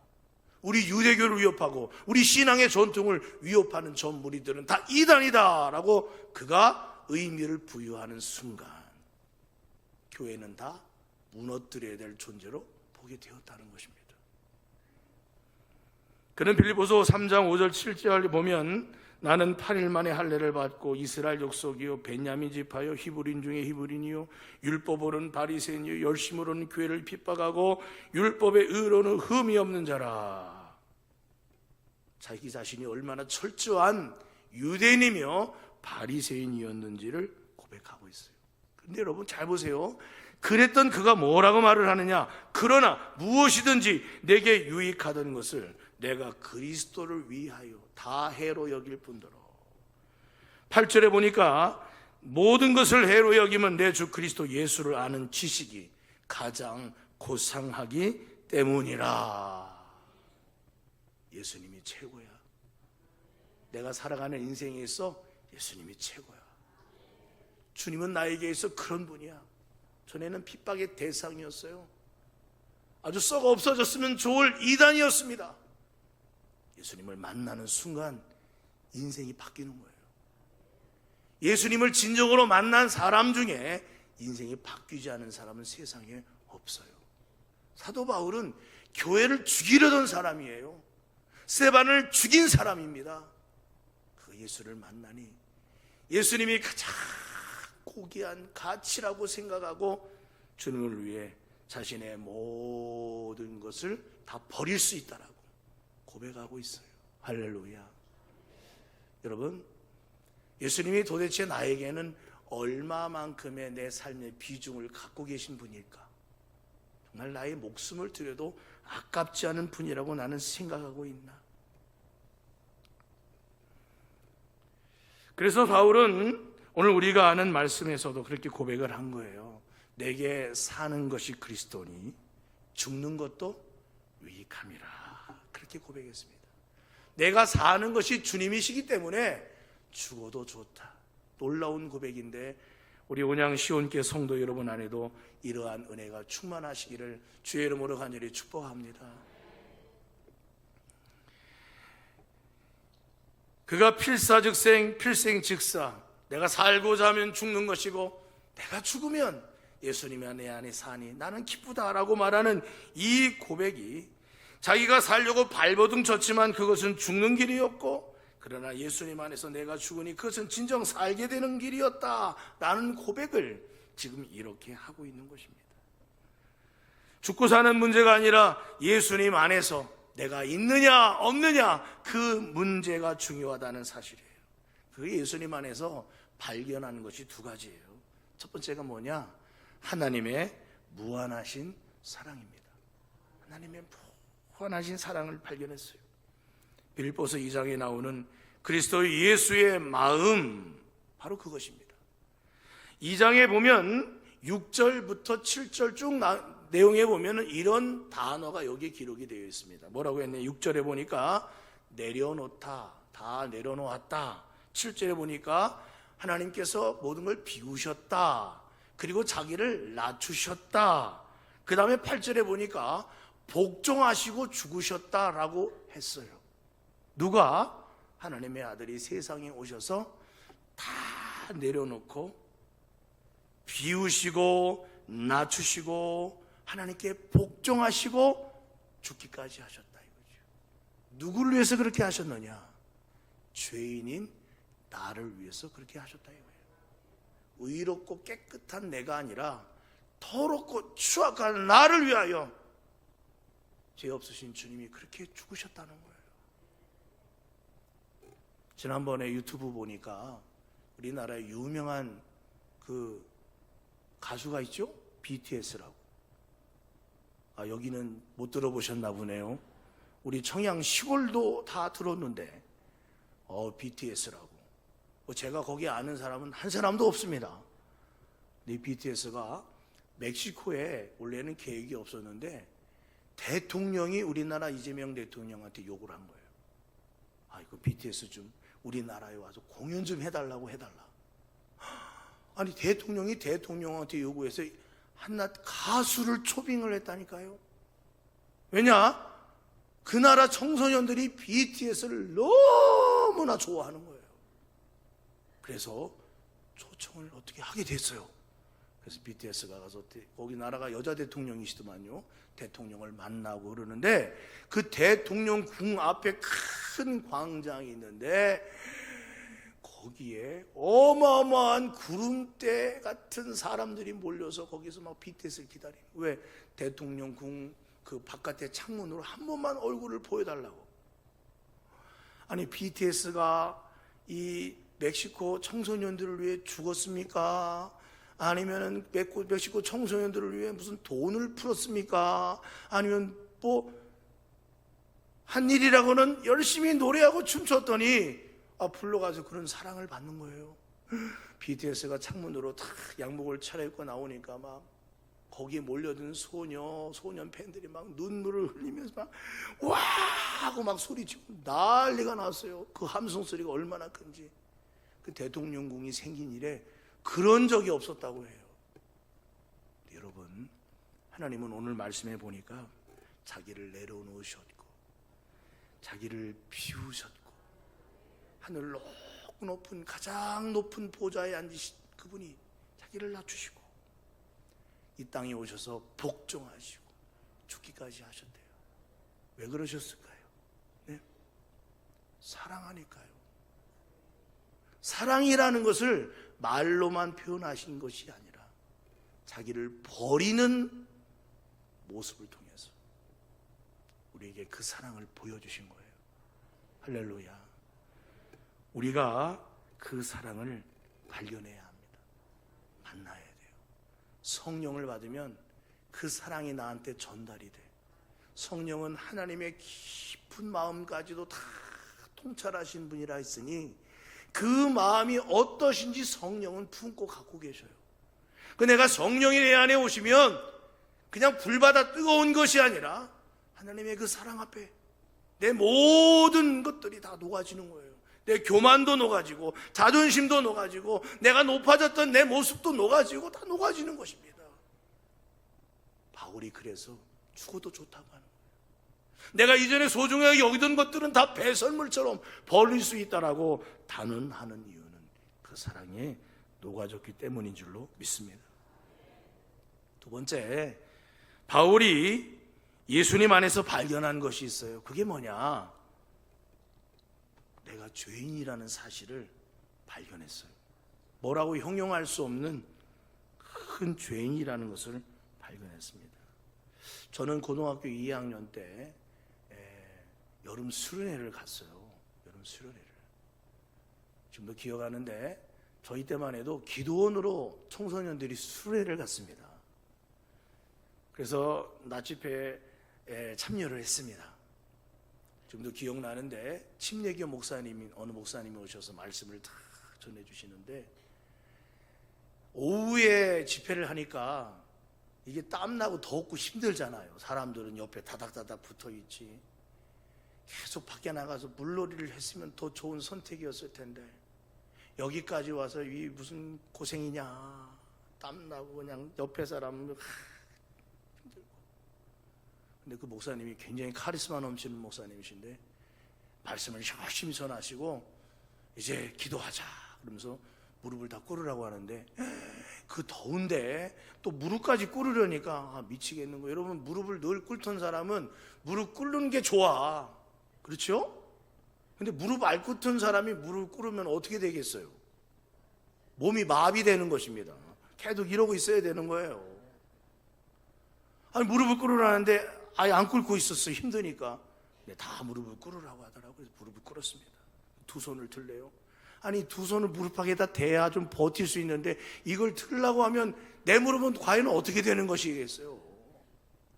우리 유대교를 위협하고 우리 신앙의 전통을 위협하는 저 무리들은 다 이단이다 라고 그가 의미를 부여하는 순간 교회는 다 무너뜨려야 될 존재로 보게 되었다는 것입니다. 그는 빌립보서 3장 5절 7절에 보면 나는 8일 만에 할례를 받고 이스라엘 족속이요 베냐민 지파요 히브리인 중에 히브리인이요 율법으로는 바리새인이요 열심으로는 교회를 핍박하고 율법의 의로는 흠이 없는 자라. 자기 자신이 얼마나 철저한 유대인이며 바리새인이었는지를 고백하고 있어요. 그런데 여러분 잘 보세요. 그랬던 그가 뭐라고 말을 하느냐? 그러나 무엇이든지 내게 유익하던 것을 내가 그리스도를 위하여 다 해로 여길 뿐더러 8절에 보니까 모든 것을 해로 여기면 내 주 그리스도 예수를 아는 지식이 가장 고상하기 때문이라. 예수님이 최고야. 내가 살아가는 인생에 있어 예수님이 최고야. 주님은 나에게 있어 그런 분이야. 전에는 핍박의 대상이었어요. 아주 썩어 없어졌으면 좋을 이단이었습니다. 예수님을 만나는 순간 인생이 바뀌는 거예요. 예수님을 진정으로 만난 사람 중에 인생이 바뀌지 않은 사람은 세상에 없어요. 사도 바울은 교회를 죽이려던 사람이에요. 스데반을 죽인 사람입니다. 내가 예수를 만나니 예수님이 가장 고귀한 가치라고 생각하고 주님을 위해 자신의 모든 것을 다 버릴 수 있다라고 고백하고 있어요. 할렐루야. 여러분, 예수님이 도대체 나에게는 얼마만큼의 내 삶의 비중을 갖고 계신 분일까? 정말 나의 목숨을 드려도 아깝지 않은 분이라고 나는 생각하고 있나? 그래서 바울은 오늘 우리가 아는 말씀에서도 그렇게 고백을 한 거예요. 내게 사는 것이 그리스도니 죽는 것도 유익함이라. 그렇게 고백했습니다. 내가 사는 것이 주님이시기 때문에 죽어도 좋다. 놀라운 고백인데 우리 온양 시온교회 성도 여러분 안에도 이러한 은혜가 충만하시기를 주의 이름으로 간절히 축복합니다. 그가 필사즉생 필생즉사, 내가 살고자 하면 죽는 것이고 내가 죽으면 예수님이 내 안에 사니 나는 기쁘다라고 말하는 이 고백이 자기가 살려고 발버둥 쳤지만 그것은 죽는 길이었고 그러나 예수님 안에서 내가 죽으니 그것은 진정 살게 되는 길이었다라는 고백을 지금 이렇게 하고 있는 것입니다. 죽고 사는 문제가 아니라 예수님 안에서 내가 있느냐 없느냐 그 문제가 중요하다는 사실이에요. 그게 예수님 안에서 발견하는 것이 두 가지예요. 첫 번째가 뭐냐? 하나님의 무한하신 사랑입니다. 하나님의 무한하신 사랑을 발견했어요. 빌립보서 2장에 나오는 그리스도 예수의 마음, 바로 그것입니다. 2장에 보면 6절부터 7절 쭉 내용에 보면 이런 단어가 여기에 기록이 되어 있습니다. 뭐라고 했냐? 6절에 보니까 내려놓다, 다 내려놓았다. 7절에 보니까 하나님께서 모든 걸 비우셨다. 그리고 자기를 낮추셨다. 그 다음에 8절에 보니까 복종하시고 죽으셨다라고 했어요. 누가? 하나님의 아들이 세상에 오셔서 다 내려놓고 비우시고 낮추시고 하나님께 복종하시고 죽기까지 하셨다 이거죠. 누구를 위해서 그렇게 하셨느냐? 죄인인 나를 위해서 그렇게 하셨다 이거예요. 의롭고 깨끗한 내가 아니라 더럽고 추악한 나를 위하여 죄 없으신 주님이 그렇게 죽으셨다는 거예요. 지난번에 유튜브 보니까 우리나라에 유명한 그 가수가 있죠? BTS라고. 여기는 못 들어보셨나 보네요. 우리 청양 시골도 다 들었는데 BTS라고. 제가 거기 아는 사람은 한 사람도 없습니다. 근데 BTS가 멕시코에 원래는 계획이 없었는데 대통령이 우리나라 이재명 대통령한테 요구를 한 거예요. 이거 BTS 좀 우리나라에 와서 공연 좀 해달라고 해달라. 아니 대통령이 대통령한테 요구해서 한낱 가수를 초빙을 했다니까요. 왜냐? 그 나라 청소년들이 BTS를 너무나 좋아하는 거예요. 그래서 초청을 어떻게 하게 됐어요. 그래서 BTS가 가서 거기 나라가 여자 대통령이시더만요. 대통령을 만나고 그러는데 그 대통령 궁 앞에 큰 광장이 있는데 거기에 어마어마한 구름대 같은 사람들이 몰려서 거기서 막 BTS를 기다리는. 왜? 대통령 궁 그 바깥에 창문으로 한 번만 얼굴을 보여달라고. 아니 BTS가 이 멕시코 청소년들을 위해 죽었습니까? 아니면은 멕시코 청소년들을 위해 무슨 돈을 풀었습니까? 아니면 뭐 한 일이라고는 열심히 노래하고 춤췄더니 불러가서 그런 사랑을 받는 거예요. BTS가 창문으로 탁 양복을 차려입고 나오니까 막 거기에 몰려든 소년 팬들이 막 눈물을 흘리면서 막 와 하고 막 소리치고 난리가 났어요. 그 함성 소리가 얼마나 큰지. 그 대통령궁이 생긴 이래 그런 적이 없었다고 해요. 여러분, 하나님은 오늘 말씀해 보니까 자기를 내려놓으셨고 자기를 비우셨고 하늘 높은 가장 높은 보좌에 앉으신 그분이 자기를 낮추시고 이 땅에 오셔서 복종하시고 죽기까지 하셨대요. 왜 그러셨을까요? 네? 사랑하니까요. 사랑이라는 것을 말로만 표현하신 것이 아니라 자기를 버리는 모습을 통해서 우리에게 그 사랑을 보여주신 거예요. 할렐루야. 우리가 그 사랑을 발견해야 합니다. 만나야 돼요. 성령을 받으면 그 사랑이 나한테 전달이 돼. 성령은 하나님의 깊은 마음까지도 다 통찰하신 분이라 했으니 그 마음이 어떠신지 성령은 품고 갖고 계셔요. 내가 성령이 내 안에 오시면 그냥 불바다 뜨거운 것이 아니라 하나님의 그 사랑 앞에 내 모든 것들이 다 녹아지는 거예요. 내 교만도 녹아지고 자존심도 녹아지고 내가 높아졌던 내 모습도 녹아지고 다 녹아지는 것입니다. 바울이 그래서 죽어도 좋다고 하는 거예요. 내가 이전에 소중하게 여기던 것들은 다 배설물처럼 버릴 수 있다라고 단언하는 이유는 그 사랑에 녹아졌기 때문인 줄로 믿습니다. 두 번째, 바울이 예수님 안에서 발견한 것이 있어요. 그게 뭐냐? 내가 죄인이라는 사실을 발견했어요. 뭐라고 형용할 수 없는 큰 죄인이라는 것을 발견했습니다. 저는 고등학교 2학년 때 여름 수련회를 갔어요. 여름 수련회를. 지금도 기억하는데 저희 때만 해도 기도원으로 청소년들이 수련회를 갔습니다. 그래서 낮집회에 참여를 했습니다. 지금도 기억나는데 침례교 목사님이 어느 목사님이 오셔서 말씀을 다 전해주시는데 오후에 집회를 하니까 이게 땀나고 덥고 힘들잖아요. 사람들은 옆에 다닥다닥 붙어있지. 계속 밖에 나가서 물놀이를 했으면 더 좋은 선택이었을 텐데 여기까지 와서 이 무슨 고생이냐. 땀나고 그냥 옆에 사람은 힘들고. 근데 그 목사님이 굉장히 카리스마 넘치는 목사님이신데 말씀을 열심히 전하시고 이제 기도하자 그러면서 무릎을 다 꿇으라고 하는데 그 더운데 또 무릎까지 꿇으려니까 미치겠는 거예요. 여러분 무릎을 늘 꿇던 사람은 무릎 꿇는 게 좋아. 그렇죠? 근데 무릎 안 꿇던 사람이 무릎 꿇으면 어떻게 되겠어요? 몸이 마비되는 것입니다. 계속 이러고 있어야 되는 거예요. 아니 무릎을 꿇으라는데 아예 안 꿇고 있었어요. 힘드니까. 근데 다 무릎을 꿇으라고 하더라고요. 그래서 무릎을 꿇었습니다. 두 손을 들래요. 아니 두 손을 무릎팍에다 대야 좀 버틸 수 있는데 이걸 들려고 하면 내 무릎은 과연 어떻게 되는 것이겠어요?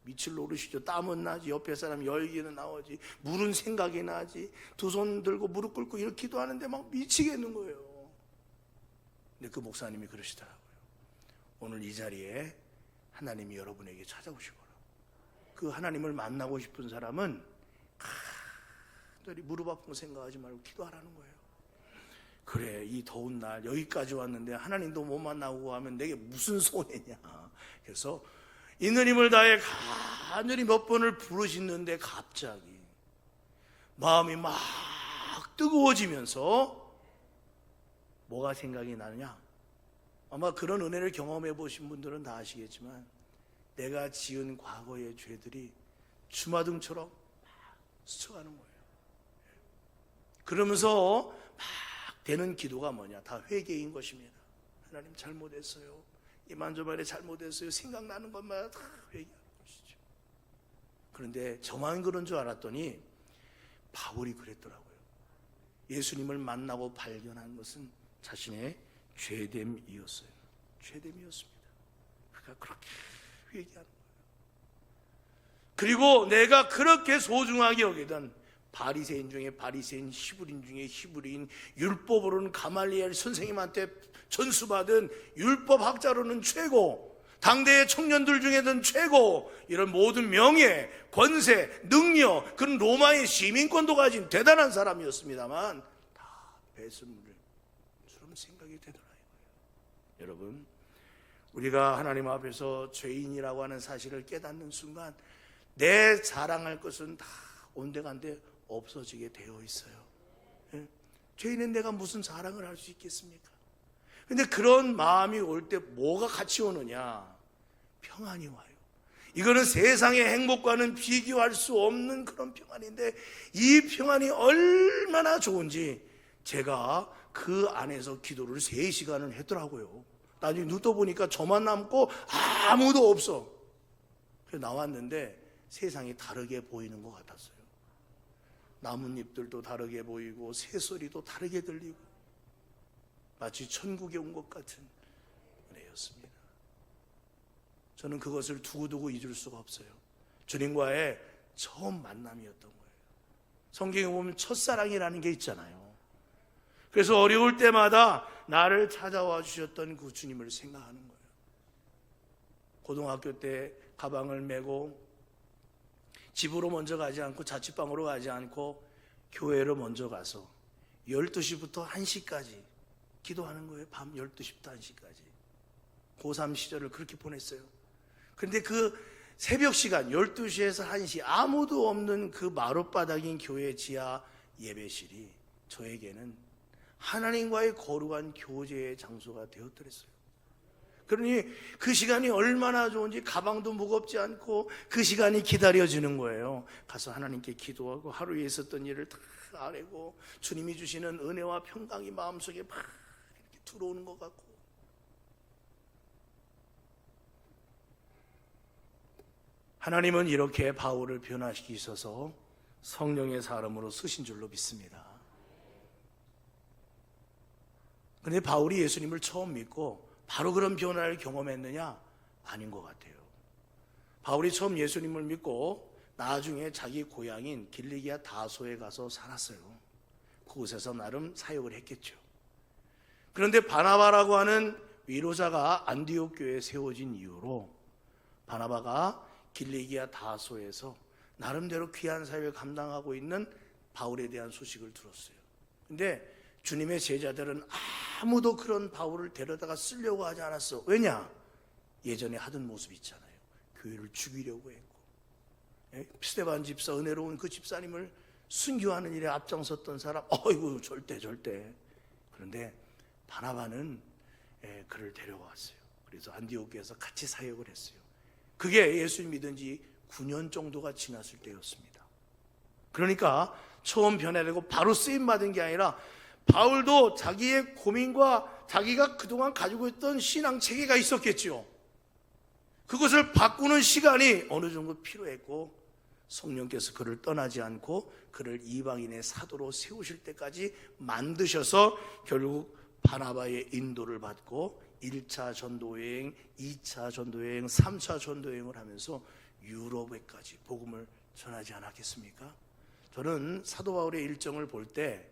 밑을 노르시죠. 땀은 나지, 옆에 사람 열기는 나오지, 물은 생각이 나지. 두 손 들고 무릎 꿇고 이렇게 기도하는데 막 미치겠는 거예요. 근데 그 목사님이 그러시더라고요. 오늘 이 자리에 하나님이 여러분에게 찾아오시거라. 그 하나님을 만나고 싶은 사람은 간절히 무릎 아픈 거 생각하지 말고 기도하라는 거예요. 그래, 이 더운 날 여기까지 왔는데 하나님도 못 만나고 하면 내게 무슨 손해냐. 그래서 있는 힘을 다해 간절히 몇 번을 부르짖는데 갑자기 마음이 막 뜨거워지면서 뭐가 생각이 나느냐. 아마 그런 은혜를 경험해 보신 분들은 다 아시겠지만 내가 지은 과거의 죄들이 주마등처럼 스쳐가는 거예요. 그러면서 막 되는 기도가 뭐냐? 다 회개인 것입니다. 하나님 잘못했어요. 이만저만에 잘못했어요. 생각나는 것마다 다 회개하는 것이죠. 그런데 저만 그런 줄 알았더니 바울이 그랬더라고요. 예수님을 만나고 발견한 것은 자신의 죄됨이었어요. 죄됨이었습니다. 그가 그렇게 회개하는 거예요. 그리고 내가 그렇게 소중하게 여기던 바리새인 중에 바리새인, 히브리인 중에 히브리인, 율법으로는 가말리엘 선생님한테 전수받은 율법학자로는 최고, 당대의 청년들 중에는 최고, 이런 모든 명예, 권세, 능력, 그런 로마의 시민권도 가진 대단한 사람이었습니다만 다 배설물처럼 생각이 되더라고요. 여러분, 우리가 하나님 앞에서 죄인이라고 하는 사실을 깨닫는 순간 내 자랑할 것은 다 온데간데 없어지게 되어 있어요. 죄인은 내가 무슨 자랑을 할 수 있겠습니까? 근데 그런 마음이 올 때 뭐가 같이 오느냐? 평안이 와요. 이거는 세상의 행복과는 비교할 수 없는 그런 평안인데 이 평안이 얼마나 좋은지 제가 그 안에서 기도를 3시간을 했더라고요. 나중에 눈 떠보니까 저만 남고 아무도 없어. 그래서 나왔는데 세상이 다르게 보이는 것 같았어요. 나뭇잎들도 다르게 보이고 새소리도 다르게 들리고 마치 천국에 온 것 같은 은혜였습니다. 저는 그것을 두고두고 잊을 수가 없어요. 주님과의 처음 만남이었던 거예요. 성경에 보면 첫사랑이라는 게 있잖아요. 그래서 어려울 때마다 나를 찾아와 주셨던 그 주님을 생각하는 거예요. 고등학교 때 가방을 메고 집으로 먼저 가지 않고 자취방으로 가지 않고 교회로 먼저 가서 12시부터 1시까지 기도하는 거예요. 밤 12시부터 1시까지. 고3 시절을 그렇게 보냈어요. 그런데 그 새벽 시간 12시에서 1시 아무도 없는 그 마룻바닥인 교회 지하 예배실이 저에게는 하나님과의 거룩한 교제의 장소가 되었더랬어요. 그러니 그 시간이 얼마나 좋은지 가방도 무겁지 않고 그 시간이 기다려지는 거예요. 가서 하나님께 기도하고 하루에 있었던 일을 다 아뢰고 주님이 주시는 은혜와 평강이 마음속에 막 이렇게 들어오는 것 같고, 하나님은 이렇게 바울을 변화시키셔서 성령의 사람으로 쓰신 줄로 믿습니다. 그런데 바울이 예수님을 처음 믿고 바로 그런 변화를 경험했느냐? 아닌 것 같아요. 바울이 처음 예수님을 믿고 나중에 자기 고향인 길리기아 다소에 가서 살았어요. 그곳에서 나름 사역을 했겠죠. 그런데 바나바라고 하는 위로자가 안디옥 교회에 세워진 이후로 바나바가 길리기아 다소에서 나름대로 귀한 사역을 감당하고 있는 바울에 대한 소식을 들었어요. 근데 주님의 제자들은 아무도 그런 바울을 데려다가 쓰려고 하지 않았어. 왜냐? 예전에 하던 모습이 있잖아요. 교회를 죽이려고 했고, 스데반 집사, 은혜로운 그 집사님을 순교하는 일에 앞장섰던 사람, 어이구 절대. 그런데 바나바는 그를 데려왔어요. 그래서 안디옥에서 같이 사역을 했어요. 그게 예수님 믿은 지 9년 정도가 지났을 때였습니다. 그러니까 처음 변화되고 바로 쓰임받은 게 아니라 바울도 자기의 고민과 자기가 그동안 가지고 있던 신앙 체계가 있었겠죠. 그것을 바꾸는 시간이 어느 정도 필요했고, 성령께서 그를 떠나지 않고 그를 이방인의 사도로 세우실 때까지 만드셔서 결국 바나바의 인도를 받고 1차 전도여행, 2차 전도여행, 3차 전도여행을 하면서 유럽에까지 복음을 전하지 않았겠습니까? 저는 사도 바울의 일정을 볼 때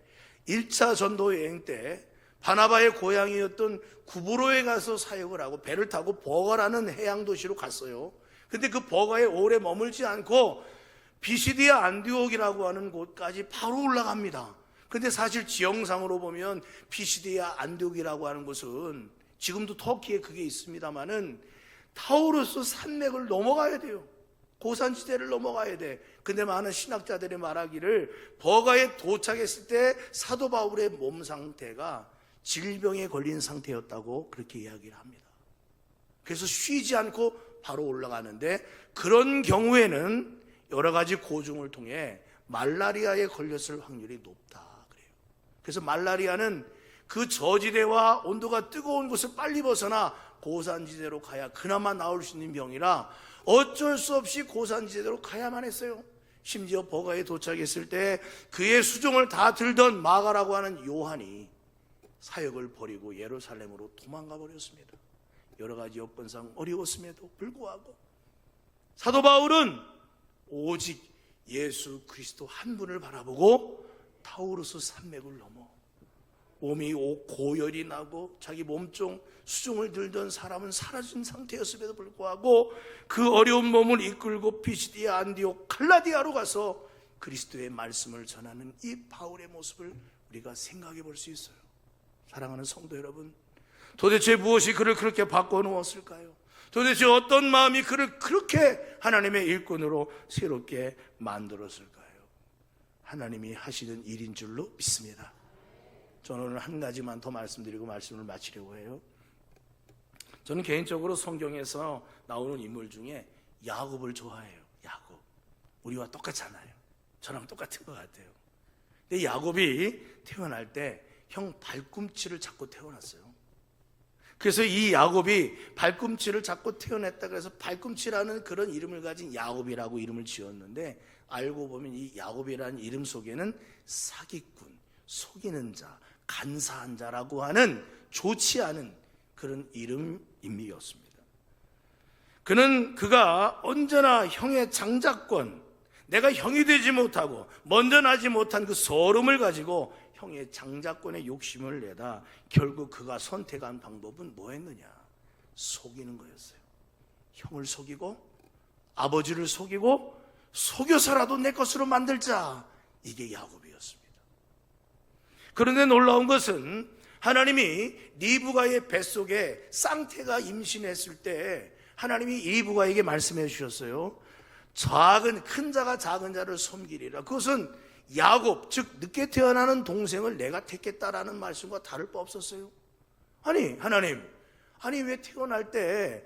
1차 전도 여행 때 바나바의 고향이었던 구브로에 가서 사역을 하고 배를 타고 버가라는 해양 도시로 갔어요. 근데 그 버가에 오래 머물지 않고 비시디아 안디옥이라고 하는 곳까지 바로 올라갑니다. 근데 사실 지형상으로 보면 비시디아 안디옥이라고 하는 곳은 지금도 터키에 그게 있습니다만은 타우루스 산맥을 넘어가야 돼요. 고산지대를 넘어가야 돼. 근데 많은 신학자들이 말하기를 버가에 도착했을 때 사도 바울의 몸 상태가 질병에 걸린 상태였다고 그렇게 이야기를 합니다. 그래서 쉬지 않고 바로 올라가는데, 그런 경우에는 여러 가지 고증을 통해 말라리아에 걸렸을 확률이 높다 그래요. 그래서 말라리아는 그 저지대와 온도가 뜨거운 곳을 빨리 벗어나 고산지대로 가야 그나마 나올 수 있는 병이라 어쩔 수 없이 고산지대로 가야만 했어요. 심지어 버가에 도착했을 때 그의 수종을 다 들던 마가라고 하는 요한이 사역을 버리고 예루살렘으로 도망가 버렸습니다. 여러 가지 여건상 어려웠음에도 불구하고 사도 바울은 오직 예수 그리스도 한 분을 바라보고 타우루스 산맥을 넘어 몸이 고열이 나고 자기 몸종 수종을 들던 사람은 사라진 상태였음에도 불구하고 그 어려운 몸을 이끌고 피시디아, 안디옥, 갈라디아로 가서 그리스도의 말씀을 전하는 이 바울의 모습을 우리가 생각해 볼 수 있어요. 사랑하는 성도 여러분, 도대체 무엇이 그를 그렇게 바꿔놓았을까요? 도대체 어떤 마음이 그를 그렇게 하나님의 일꾼으로 새롭게 만들었을까요? 하나님이 하시는 일인 줄로 믿습니다. 저는 오늘 한 가지만 더 말씀드리고 말씀을 마치려고 해요. 저는 개인적으로 성경에서 나오는 인물 중에 야곱을 좋아해요. 야곱. 우리와 똑같잖아요. 저랑 똑같은 것 같아요. 근데 야곱이 태어날 때 형 발꿈치를 잡고 태어났어요. 그래서 이 야곱이 발꿈치를 잡고 태어났다 그래서 발꿈치라는 그런 이름을 가진 야곱이라고 이름을 지었는데, 알고 보면 이 야곱이라는 이름 속에는 사기꾼, 속이는 자, 간사한 자라고 하는 좋지 않은 그런 이름이었습니다. 그가 언제나 형의 장자권, 내가 형이 되지 못하고 먼저 나지 못한 그 서름을 가지고 형의 장자권의 욕심을 내다 결국 그가 선택한 방법은 뭐였느냐? 속이는 거였어요. 형을 속이고 아버지를 속이고 속여서라도 내 것으로 만들자, 이게 야곱이었습니다. 그런데 놀라운 것은 하나님이 리브가의 뱃속에 쌍태가 임신했을 때 하나님이 리브가에게 말씀해 주셨어요. 큰 자가 작은 자를 섬기리라. 그것은 야곱, 즉 늦게 태어나는 동생을 내가 택했다라는 말씀과 다를 바 없었어요. 아니 하나님, 아니 왜 태어날 때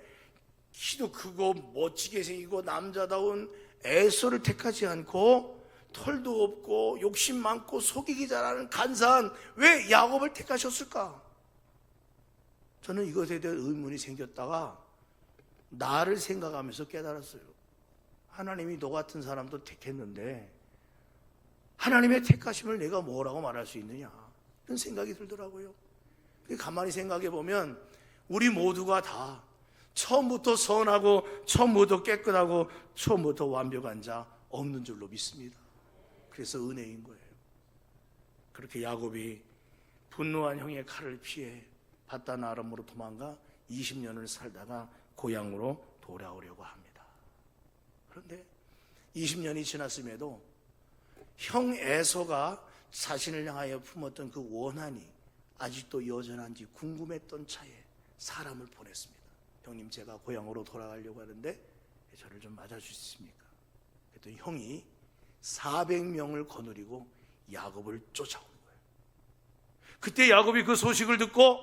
키도 크고 멋지게 생기고 남자다운 에서를 택하지 않고 털도 없고 욕심 많고 속이기 잘하는 간사한 왜 야곱을 택하셨을까? 저는 이것에 대한 의문이 생겼다가 나를 생각하면서 깨달았어요. 하나님이 너 같은 사람도 택했는데 하나님의 택하심을 내가 뭐라고 말할 수 있느냐, 이런 생각이 들더라고요. 가만히 생각해 보면 우리 모두가 다 처음부터 선하고 처음부터 깨끗하고 처음부터 완벽한 자 없는 줄로 믿습니다. 그래서 은혜인 거예요. 그렇게 야곱이 분노한 형의 칼을 피해 바단 아람으로 도망가 20년을 살다가 고향으로 돌아오려고 합니다. 그런데 20년이 지났음에도 형 에서가 자신을 향하여 품었던 그 원한이 아직도 여전한지 궁금했던 차에 사람을 보냈습니다. 형님, 제가 고향으로 돌아가려고 하는데 저를 좀 맞아줄 수 있습니까? 그랬더니 형이 400명을 거느리고 야곱을 쫓아오는 거예요. 그때 야곱이 그 소식을 듣고,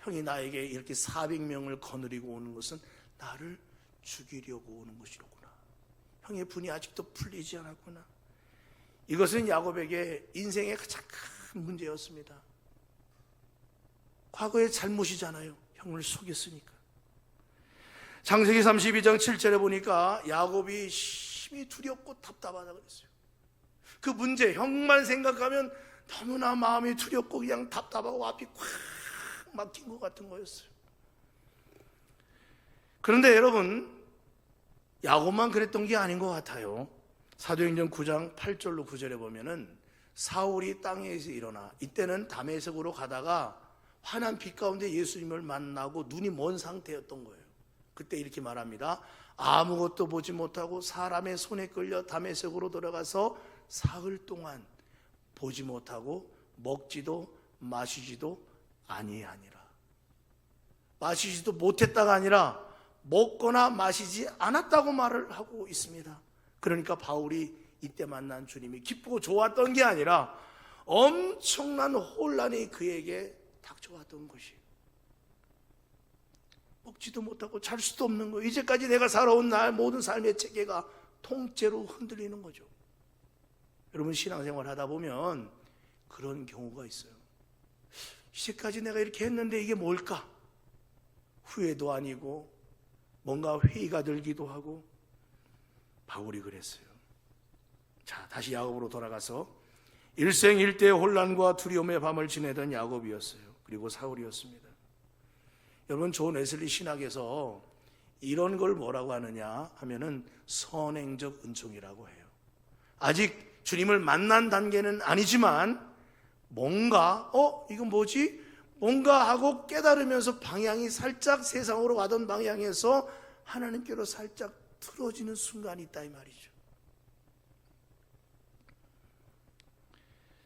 형이 나에게 이렇게 400명을 거느리고 오는 것은 나를 죽이려고 오는 것이로구나. 형의 분이 아직도 풀리지 않았구나. 이것은 야곱에게 인생의 가장 큰 문제였습니다. 과거의 잘못이잖아요. 형을 속였으니까. 창세기 32장 7절에 보니까 야곱이 심히 두렵고 답답하다 그랬어요. 그 문제, 형만 생각하면 너무나 마음이 두렵고 그냥 답답하고 앞이 꽉 막힌 것 같은 거였어요. 그런데 여러분, 야곱만 그랬던 게 아닌 것 같아요. 사도행전 9장 8절로 9절에 보면은 사울이 땅에서 일어나, 이때는 다메섹으로 가다가 환한 빛 가운데 예수님을 만나고 눈이 먼 상태였던 거예요. 그때 이렇게 말합니다. 아무것도 보지 못하고 사람의 손에 끌려 다메섹으로 돌아가서 사흘 동안 보지 못하고 먹지도 마시지도 아니하니라. 마시지도 못했다가 아니라 먹거나 마시지 않았다고 말을 하고 있습니다. 그러니까 바울이 이때 만난 주님이 기쁘고 좋았던 게 아니라 엄청난 혼란이 그에게 닥쳐왔던 것이에요. 먹지도 못하고 잘 수도 없는 거예요. 이제까지 내가 살아온 날 모든 삶의 체계가 통째로 흔들리는 거죠. 여러분, 신앙생활 하다 보면 그런 경우가 있어요. 이제까지 내가 이렇게 했는데 이게 뭘까? 후회도 아니고 뭔가 회의가 들기도 하고. 바울이 그랬어요. 자, 다시 야곱으로 돌아가서 일생일대의 혼란과 두려움의 밤을 지내던 야곱이었어요. 그리고 사울이었습니다. 여러분, 존 웨슬리 신학에서 이런 걸 뭐라고 하느냐 하면은 선행적 은총이라고 해요. 아직 주님을 만난 단계는 아니지만 뭔가 이건 뭐지? 뭔가 하고 깨달으면서 방향이 살짝 세상으로 가던 방향에서 하나님께로 살짝 틀어지는 순간이 있다 이 말이죠.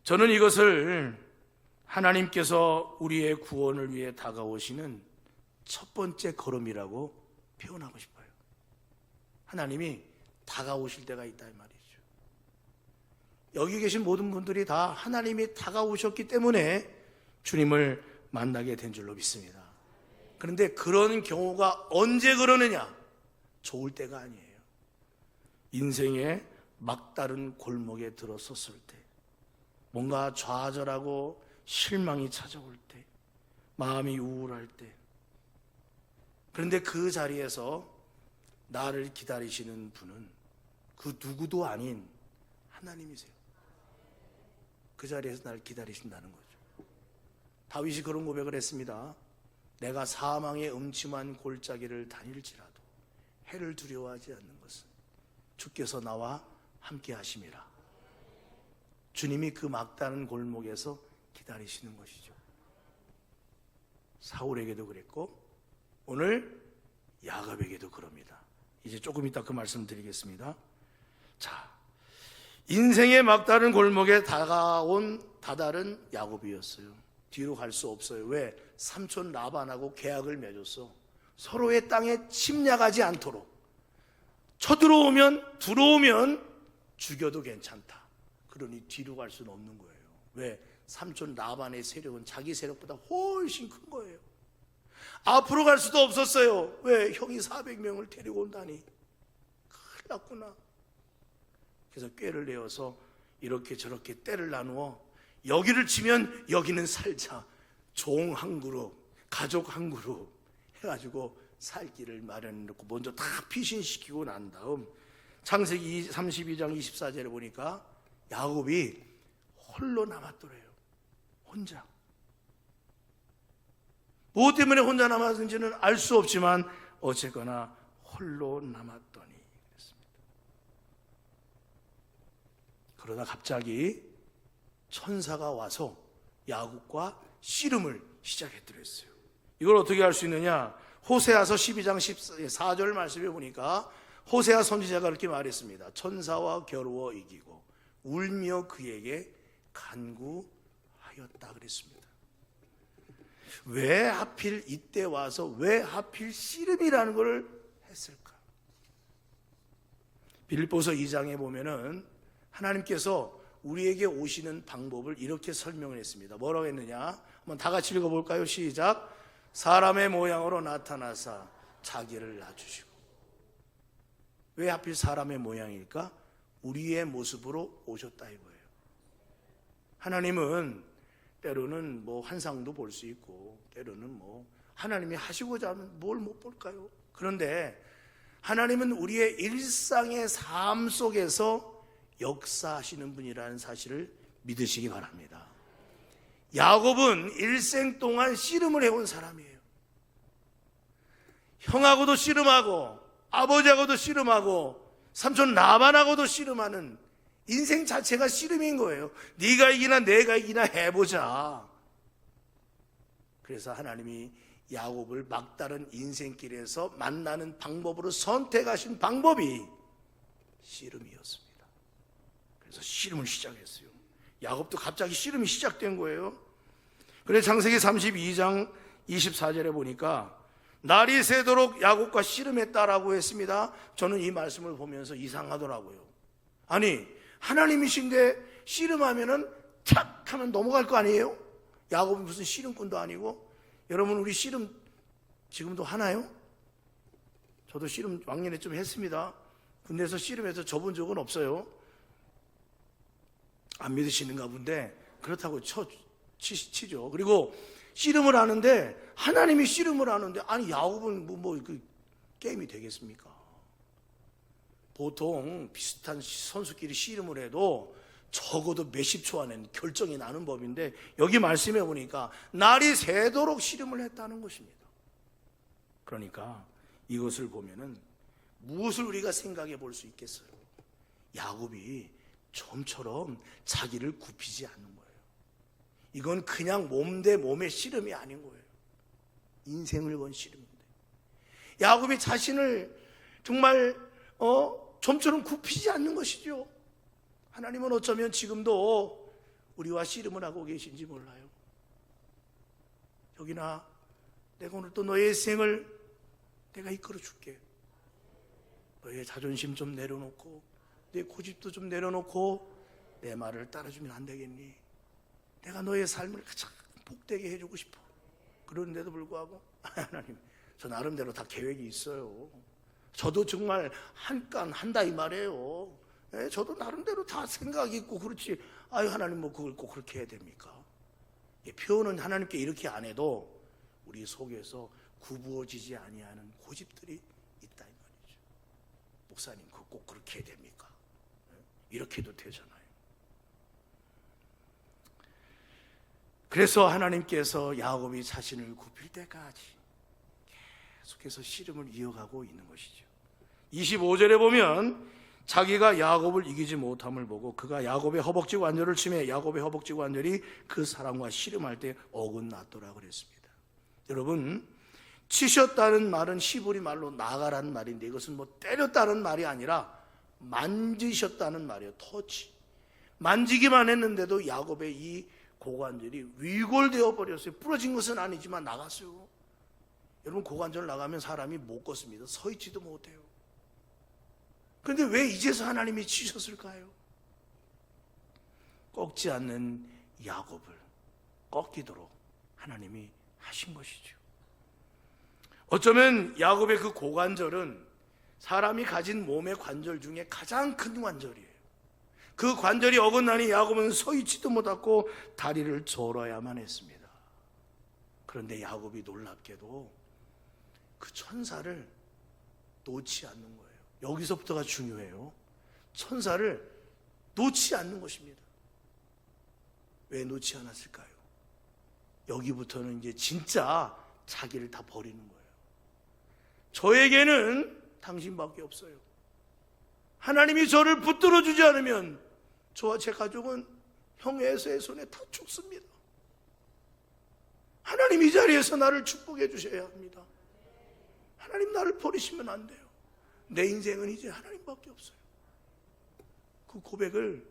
저는 이것을 하나님께서 우리의 구원을 위해 다가오시는 첫 번째 걸음이라고 표현하고 싶어요. 하나님이 다가오실 때가 있다 이 말이죠. 여기 계신 모든 분들이 다 하나님이 다가오셨기 때문에 주님을 만나게 된 줄로 믿습니다. 그런데 그런 경우가 언제 그러느냐? 좋을 때가 아니에요. 인생의 막다른 골목에 들어섰을 때, 뭔가 좌절하고 실망이 찾아올 때, 마음이 우울할 때, 그런데 그 자리에서 나를 기다리시는 분은 그 누구도 아닌 하나님이세요. 그 자리에서 나를 기다리신다는 거죠. 다윗이 그런 고백을 했습니다. 내가 사망의 음침한 골짜기를 다닐지라도 해를 두려워하지 않는 것은 주께서 나와 함께 하심이라. 주님이 그 막다른 골목에서 기다리시는 것이죠. 사울에게도 그랬고 오늘 야곱에게도 그럽니다. 이제 조금 이따 그 말씀 드리겠습니다. 자, 인생의 막다른 골목에 다가온 다달은 야곱이었어요. 뒤로 갈 수 없어요. 왜? 삼촌 라반하고 계약을 맺었어. 서로의 땅에 침략하지 않도록. 들어오면 죽여도 괜찮다. 그러니 뒤로 갈 수는 없는 거예요. 왜? 삼촌 라반의 세력은 자기 세력보다 훨씬 큰 거예요. 앞으로 갈 수도 없었어요. 왜? 형이 400명을 데리고 온다니. 큰일 났구나. 그래서 꾀를 내어서 이렇게 저렇게 때를 나누어 여기를 치면 여기는 살자. 종 한 그룹, 가족 한 그룹 해가지고 살 길을 마련해 놓고 먼저 다 피신시키고 난 다음 창세기 32장 24절에 보니까 야곱이 홀로 남았더래요. 혼자. 무엇 때문에 혼자 남았는지는 알 수 없지만 어쨌거나 홀로 남았더니 그랬습니다. 그러다 갑자기 천사가 와서 야곱과 씨름을 시작했더랬어요. 이걸 어떻게 알 수 있느냐? 호세아서 12장 14절 말씀에 보니까 호세아 선지자가 그렇게 말했습니다. 천사와 겨루어 이기고 울며 그에게 간구하였다 그랬습니다. 왜 하필 이때 와서 왜 하필 씨름이라는 걸 했을까? 빌립보서 2장에 보면은 하나님께서 우리에게 오시는 방법을 이렇게 설명을 했습니다. 뭐라고 했느냐? 한번 다 같이 읽어볼까요? 시작. 사람의 모양으로 나타나사 자기를 낮추시고. 왜 하필 사람의 모양일까? 우리의 모습으로 오셨다 이거예요. 하나님은 때로는 뭐 환상도 볼 수 있고 때로는 뭐 하나님이 하시고자 하면 뭘 못 볼까요? 그런데 하나님은 우리의 일상의 삶 속에서 역사하시는 분이라는 사실을 믿으시기 바랍니다. 야곱은 일생 동안 씨름을 해온 사람이에요. 형하고도 씨름하고 아버지하고도 씨름하고 삼촌 라반하고도 씨름하는 인생 자체가 씨름인 거예요. 네가 이기나 내가 이기나 해보자. 그래서 하나님이 야곱을 막다른 인생길에서 만나는 방법으로 선택하신 방법이 씨름이었습니다. 그래서 씨름을 시작했어요. 야곱도 갑자기 씨름이 시작된 거예요. 그래서 창세기 32장 24절에 보니까 날이 새도록 야곱과 씨름했다라고 했습니다. 저는 이 말씀을 보면서 이상하더라고요. 아니 하나님이신데 씨름하면은 탁 하면 넘어갈 거 아니에요? 야곱은 무슨 씨름꾼도 아니고. 여러분 우리 씨름 지금도 하나요? 저도 씨름 왕년에 좀 했습니다. 군대에서 씨름해서 져본 적은 없어요. 안 믿으시는가 본데 그렇다고 치죠. 그리고 씨름을 하는데 하나님이 씨름을 하는데 아니 야곱은 그 게임이 되겠습니까? 보통 비슷한 선수끼리 씨름을 해도 적어도 몇십 초 안에는 결정이 나는 법인데 여기 말씀해 보니까 날이 새도록 씨름을 했다는 것입니다. 그러니까 이것을 보면은 무엇을 우리가 생각해 볼 수 있겠어요? 야곱이 좀처럼 자기를 굽히지 않는 거예요. 이건 그냥 몸 대 몸의 씨름이 아닌 거예요. 인생을 건 씨름인데 야곱이 자신을 정말 좀처럼 굽히지 않는 것이죠. 하나님은 어쩌면 지금도 우리와 씨름을 하고 계신지 몰라요. 여기나 내가 오늘 또 너의 생을 내가 이끌어 줄게. 너의 자존심 좀 내려놓고 내 고집도 좀 내려놓고 내 말을 따라주면 안 되겠니? 내가 너의 삶을 가장 복되게 해주고 싶어. 그런데도 불구하고 하나님 저 나름대로 다 계획이 있어요. 저도 정말 한 건 한다 이 말이에요. 저도 나름대로 다 생각이 있고 그렇지. 아유 하나님 뭐 그걸 꼭 그렇게 해야 됩니까? 표현은 하나님께 이렇게 안 해도 우리 속에서 구부어지지 아니하는 고집들이 있다 이 말이죠. 목사님 그거 꼭 그렇게 해야 됩니까? 이렇게 해도 되잖아요. 그래서 하나님께서 야곱이 자신을 굽힐 때까지 계속해서 씨름을 이어가고 있는 것이죠. 25절에 보면 자기가 야곱을 이기지 못함을 보고 그가 야곱의 허벅지 관절을 치매 야곱의 허벅지 관절이 그 사람과 씨름할 때 어긋났더라 그랬습니다. 여러분, 치셨다는 말은 히브리 말로 나가라는 말인데 이것은 뭐 때렸다는 말이 아니라 만지셨다는 말이에요. 터치. 만지기만 했는데도 야곱의 이 고관절이 위골되어 버렸어요. 부러진 것은 아니지만 나갔어요. 여러분, 고관절 나가면 사람이 못 걷습니다. 서 있지도 못해요. 그런데 왜 이제서 하나님이 치셨을까요? 꺾지 않는 야곱을 꺾이도록 하나님이 하신 것이죠. 어쩌면 야곱의 그 고관절은 사람이 가진 몸의 관절 중에 가장 큰 관절이에요. 그 관절이 어긋나니 야곱은 서 있지도 못하고 다리를 절어야만 했습니다. 그런데 야곱이 놀랍게도 그 천사를 놓지 않는 거예요. 여기서부터가 중요해요. 천사를 놓지 않는 것입니다. 왜 놓지 않았을까요? 여기부터는 이제 진짜 자기를 다 버리는 거예요. 저에게는 당신밖에 없어요. 하나님이 저를 붙들어 주지 않으면 저와 제 가족은 형 에서의 손에 다 죽습니다. 하나님 이 자리에서 나를 축복해 주셔야 합니다. 하나님 나를 버리시면 안 돼요. 내 인생은 이제 하나님밖에 없어요. 그 고백을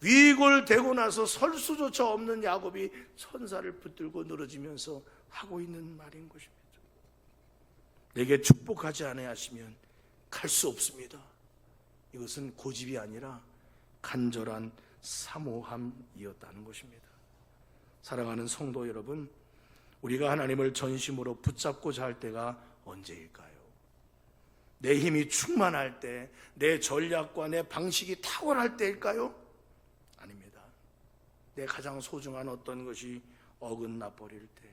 위골되고 나서 설 수조차 없는 야곱이 천사를 붙들고 늘어지면서 하고 있는 말인 것입니다. 내게 축복하지 아니하시면 갈 수 없습니다. 이것은 고집이 아니라 간절한 사모함이었다는 것입니다. 사랑하는 성도 여러분, 우리가 하나님을 전심으로 붙잡고자 할 때가 언제일까요? 내 힘이 충만할 때, 내 전략과 내 방식이 탁월할 때일까요? 아닙니다. 내 가장 소중한 어떤 것이 어긋나 버릴 때,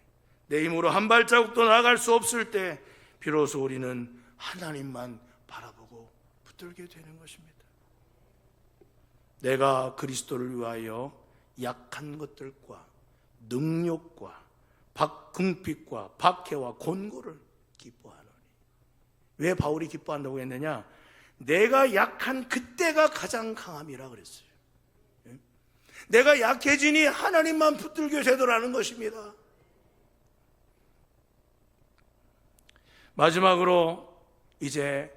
내 힘으로 한 발자국도 나아갈 수 없을 때 비로소 우리는 하나님만 바라보고 붙들게 되는 것입니다. 내가 그리스도를 위하여 약한 것들과 능욕과 궁핍과 박해와 곤고를 기뻐하노니. 왜 바울이 기뻐한다고 했느냐? 내가 약한 그때가 가장 강함이라 그랬어요. 내가 약해지니 하나님만 붙들게 되더라는 것입니다. 마지막으로 이제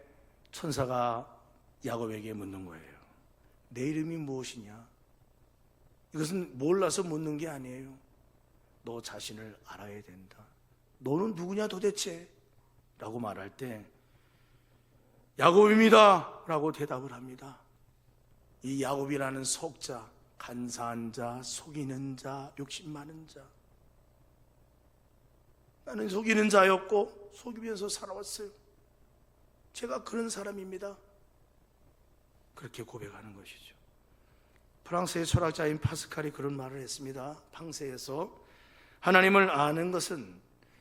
천사가 야곱에게 묻는 거예요. 내 이름이 무엇이냐? 이것은 몰라서 묻는 게 아니에요. 너 자신을 알아야 된다. 너는 누구냐 도대체? 라고 말할 때 야곱입니다 라고 대답을 합니다. 이 야곱이라는 속자, 간사한 자, 속이는 자, 욕심 많은 자. 나는 속이는 자였고 속이면서 살아왔어요. 제가 그런 사람입니다. 그렇게 고백하는 것이죠. 프랑스의 철학자인 파스칼이 그런 말을 했습니다. 팡세에서 하나님을 아는 것은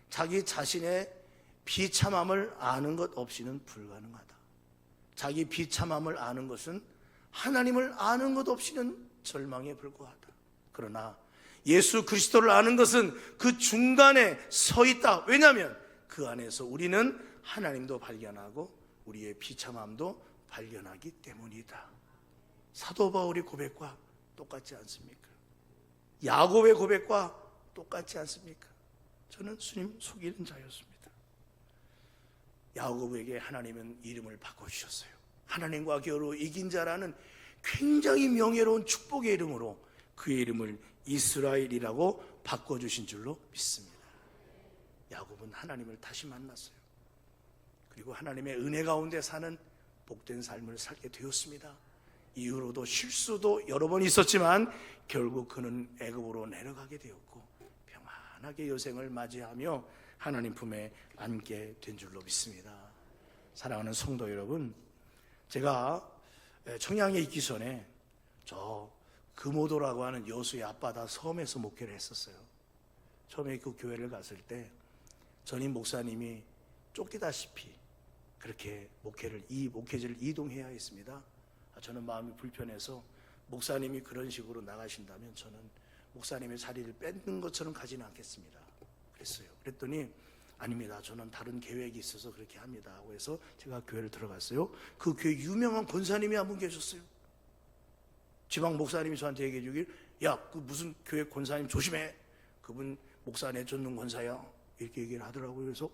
자기 자신의 비참함을 아는 것 없이는 불가능하다. 자기 비참함을 아는 것은 하나님을 아는 것 없이는 절망에 불과하다. 그러나 예수 그리스도를 아는 것은 그 중간에 서 있다. 왜냐하면 그 안에서 우리는 하나님도 발견하고 우리의 비참함도 발견하기 때문이다. 사도 바울의 고백과 똑같지 않습니까? 야곱의 고백과 똑같지 않습니까? 저는 주님 속이는 자였습니다. 야곱에게 하나님은 이름을 바꿔주셨어요. 하나님과 겨루 이긴 자라는 굉장히 명예로운 축복의 이름으로 그의 이름을 이스라엘이라고 바꿔주신 줄로 믿습니다. 야곱은 하나님을 다시 만났어요. 그리고 하나님의 은혜 가운데 사는 복된 삶을 살게 되었습니다. 이후로도 실수도 여러 번 있었지만 결국 그는 애굽으로 내려가게 되었고 평안하게 여생을 맞이하며 하나님 품에 안게 된 줄로 믿습니다. 사랑하는 성도 여러분, 제가 청양에 있기 전에 저 금오도라고 하는 여수의 앞바다 섬에서 목회를 했었어요. 처음에 그 교회를 갔을 때 전임 목사님이 쫓기다시피 그렇게 이 목회지를 이동해야 했습니다. 저는 마음이 불편해서 목사님이 그런 식으로 나가신다면 저는 목사님의 자리를 뺏는 것처럼 가지는 않겠습니다. 그랬어요. 그랬더니 아닙니다. 저는 다른 계획이 있어서 그렇게 합니다. 하고 해서 제가 교회를 들어갔어요. 그 교회 유명한 권사님이 한 분 계셨어요. 지방 목사님이 저한테 얘기해 주길, 야, 그 무슨 교회 권사님 조심해. 그분 목사 내쫓는 권사야. 이렇게 얘기를 하더라고요. 그래서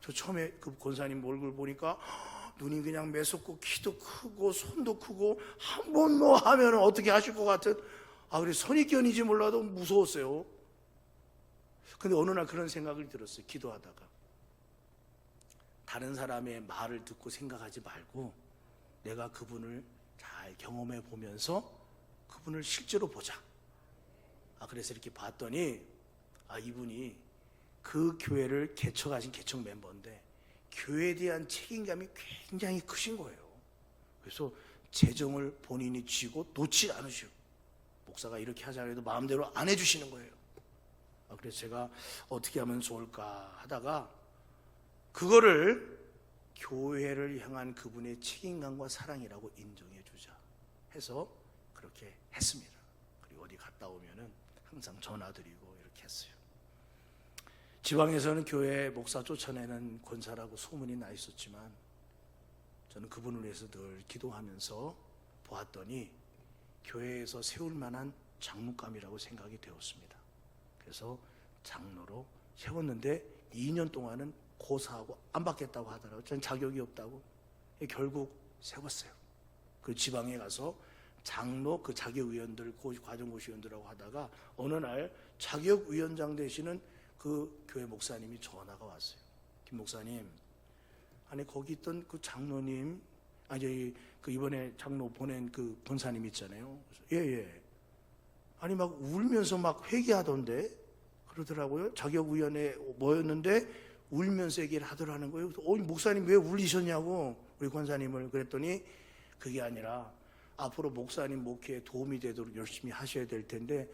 저 처음에 그 권사님 얼굴 보니까 눈이 그냥 매섭고 키도 크고 손도 크고 한 번 뭐 하면 어떻게 하실 것 같은, 그래 선입견인지 몰라도 무서웠어요. 근데 어느 날 그런 생각을 들었어요. 기도하다가 다른 사람의 말을 듣고 생각하지 말고 내가 그분을 잘 경험해 보면서 그분을 실제로 보자. 그래서 이렇게 봤더니 이분이 그 교회를 개척하신 개척 멤버인데 교회에 대한 책임감이 굉장히 크신 거예요. 그래서 재정을 본인이 쥐고 놓지 않으시고, 목사가 이렇게 하자 해도 마음대로 안 해주시는 거예요. 그래서 제가 어떻게 하면 좋을까 하다가 그거를 교회를 향한 그분의 책임감과 사랑이라고 인정해 주자 해서 그렇게 했습니다. 그리고 어디 갔다 오면은 항상 전화드리고 이렇게 했어요. 지방에서는 교회 목사 쫓아내는 권사라고 소문이 나 있었지만 저는 그분을 위해서 늘 기도하면서 보았더니 교회에서 세울 만한 장로감이라고 생각이 되었습니다. 그래서 장로로 세웠는데 2년 동안은 고사하고 안 받겠다고 하더라고요. 저는 자격이 없다고. 결국 세웠어요. 그 지방에 가서 장로 그 자격위원들, 과정고시위원들하고 하다가 어느 날 자격위원장 되시는 그 교회 목사님이 전화가 왔어요. 김 목사님, 아니 거기 있던 그 장로님, 그 이번에 장로 보낸 그 권사님 있잖아요. 예. 아니 막 울면서 막 회개하던데 그러더라고요. 자격위원회 모였는데 울면서 얘기를 하더라는 거예요. 목사님 왜 울리셨냐고 우리 권사님을. 그랬더니 그게 아니라 앞으로 목사님 목회에 도움이 되도록 열심히 하셔야 될 텐데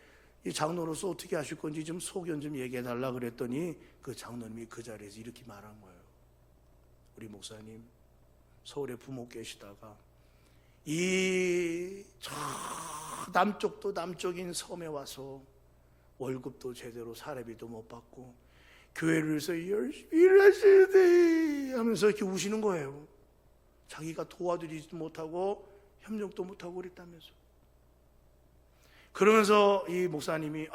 이 장로로서 어떻게 하실 건지 좀 소견 좀 얘기해 달라 그랬더니 그 장로님이 그 자리에서 이렇게 말한 거예요. 우리 목사님 서울에 부모 계시다가 저 남쪽도 남쪽인 섬에 와서 월급도 제대로 사례비도 못 받고 교회를 위해서 열심히 일하셔야 돼 하면서 이렇게 우시는 거예요. 자기가 도와드리지도 못하고 협력도 못하고 그랬다면서. 그러면서 이 목사님이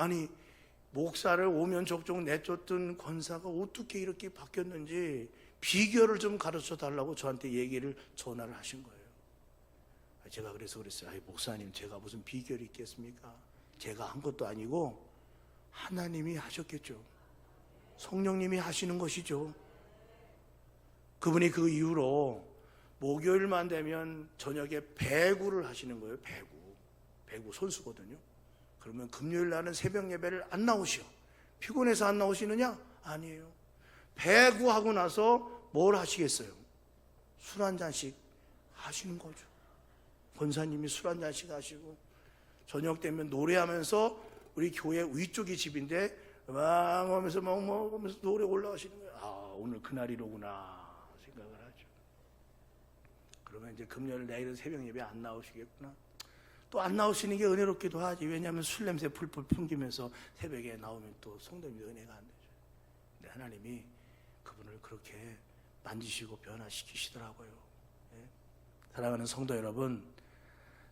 목사를 오면 족족 내쫓던 권사가 어떻게 이렇게 바뀌었는지 비결을 좀 가르쳐 달라고 저한테 전화를 하신 거예요. 제가 그래서 그랬어요. 목사님, 제가 무슨 비결이 있겠습니까? 제가 한 것도 아니고 하나님이 하셨겠죠. 성령님이 하시는 것이죠. 그분이 그 이후로 목요일만 되면 저녁에 배구를 하시는 거예요. 배구 선수거든요. 그러면 금요일 날은 새벽 예배를 안 나오시오. 피곤해서 안 나오시느냐? 아니에요. 배구하고 나서 뭘 하시겠어요? 술 한 잔씩 하시는 거죠. 권사님이 술 한 잔씩 하시고 저녁 되면 노래하면서 우리 교회 위쪽이 집인데 막 하면서 먹으면서 노래 올라가시는 거예요. 오늘 그날이로구나 생각을 하죠. 그러면 이제 금요일 내일은 새벽 예배 안 나오시겠구나. 또 안 나오시는 게 은혜롭기도 하지. 왜냐하면 술 냄새 풀풀 풍기면서 새벽에 나오면 또 성도님의 은혜가 안 되죠. 근데 하나님이 그분을 그렇게 만지시고 변화시키시더라고요. 네? 사랑하는 성도 여러분,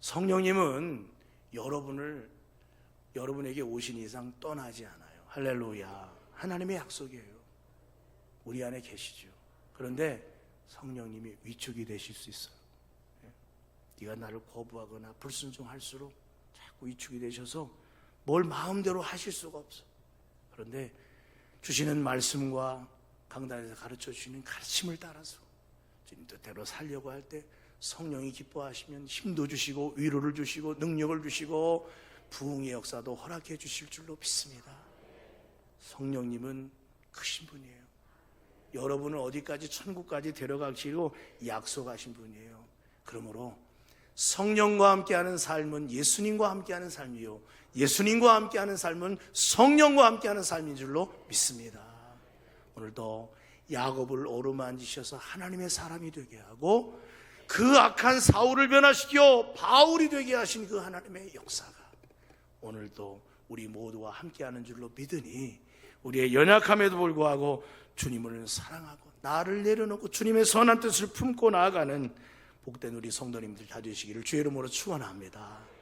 성령님은 여러분에게 오신 이상 떠나지 않아요. 할렐루야. 하나님의 약속이에요. 우리 안에 계시죠. 그런데 성령님이 위축이 되실 수 있어요. 네가 나를 거부하거나 불순종할수록 자꾸 위축이 되셔서 뭘 마음대로 하실 수가 없어. 그런데 주시는 말씀과 강단에서 가르쳐 주시는 가르침을 따라서 주님 뜻대로 살려고 할 때 성령이 기뻐하시면 힘도 주시고 위로를 주시고 능력을 주시고 부흥의 역사도 허락해 주실 줄로 믿습니다. 성령님은 크신 분이에요. 여러분을 어디까지 천국까지 데려가시고 약속하신 분이에요. 그러므로 성령과 함께하는 삶은 예수님과 함께하는 삶이요, 예수님과 함께하는 삶은 성령과 함께하는 삶인 줄로 믿습니다. 오늘도 야곱을 어루만지셔서 하나님의 사람이 되게 하고 그 악한 사울을 변화시켜 바울이 되게 하신 그 하나님의 역사가 오늘도 우리 모두와 함께하는 줄로 믿으니 우리의 연약함에도 불구하고 주님을 사랑하고 나를 내려놓고 주님의 선한 뜻을 품고 나아가는 복된 우리 성도님들 다 되시기를 주의 이름으로 축원합니다.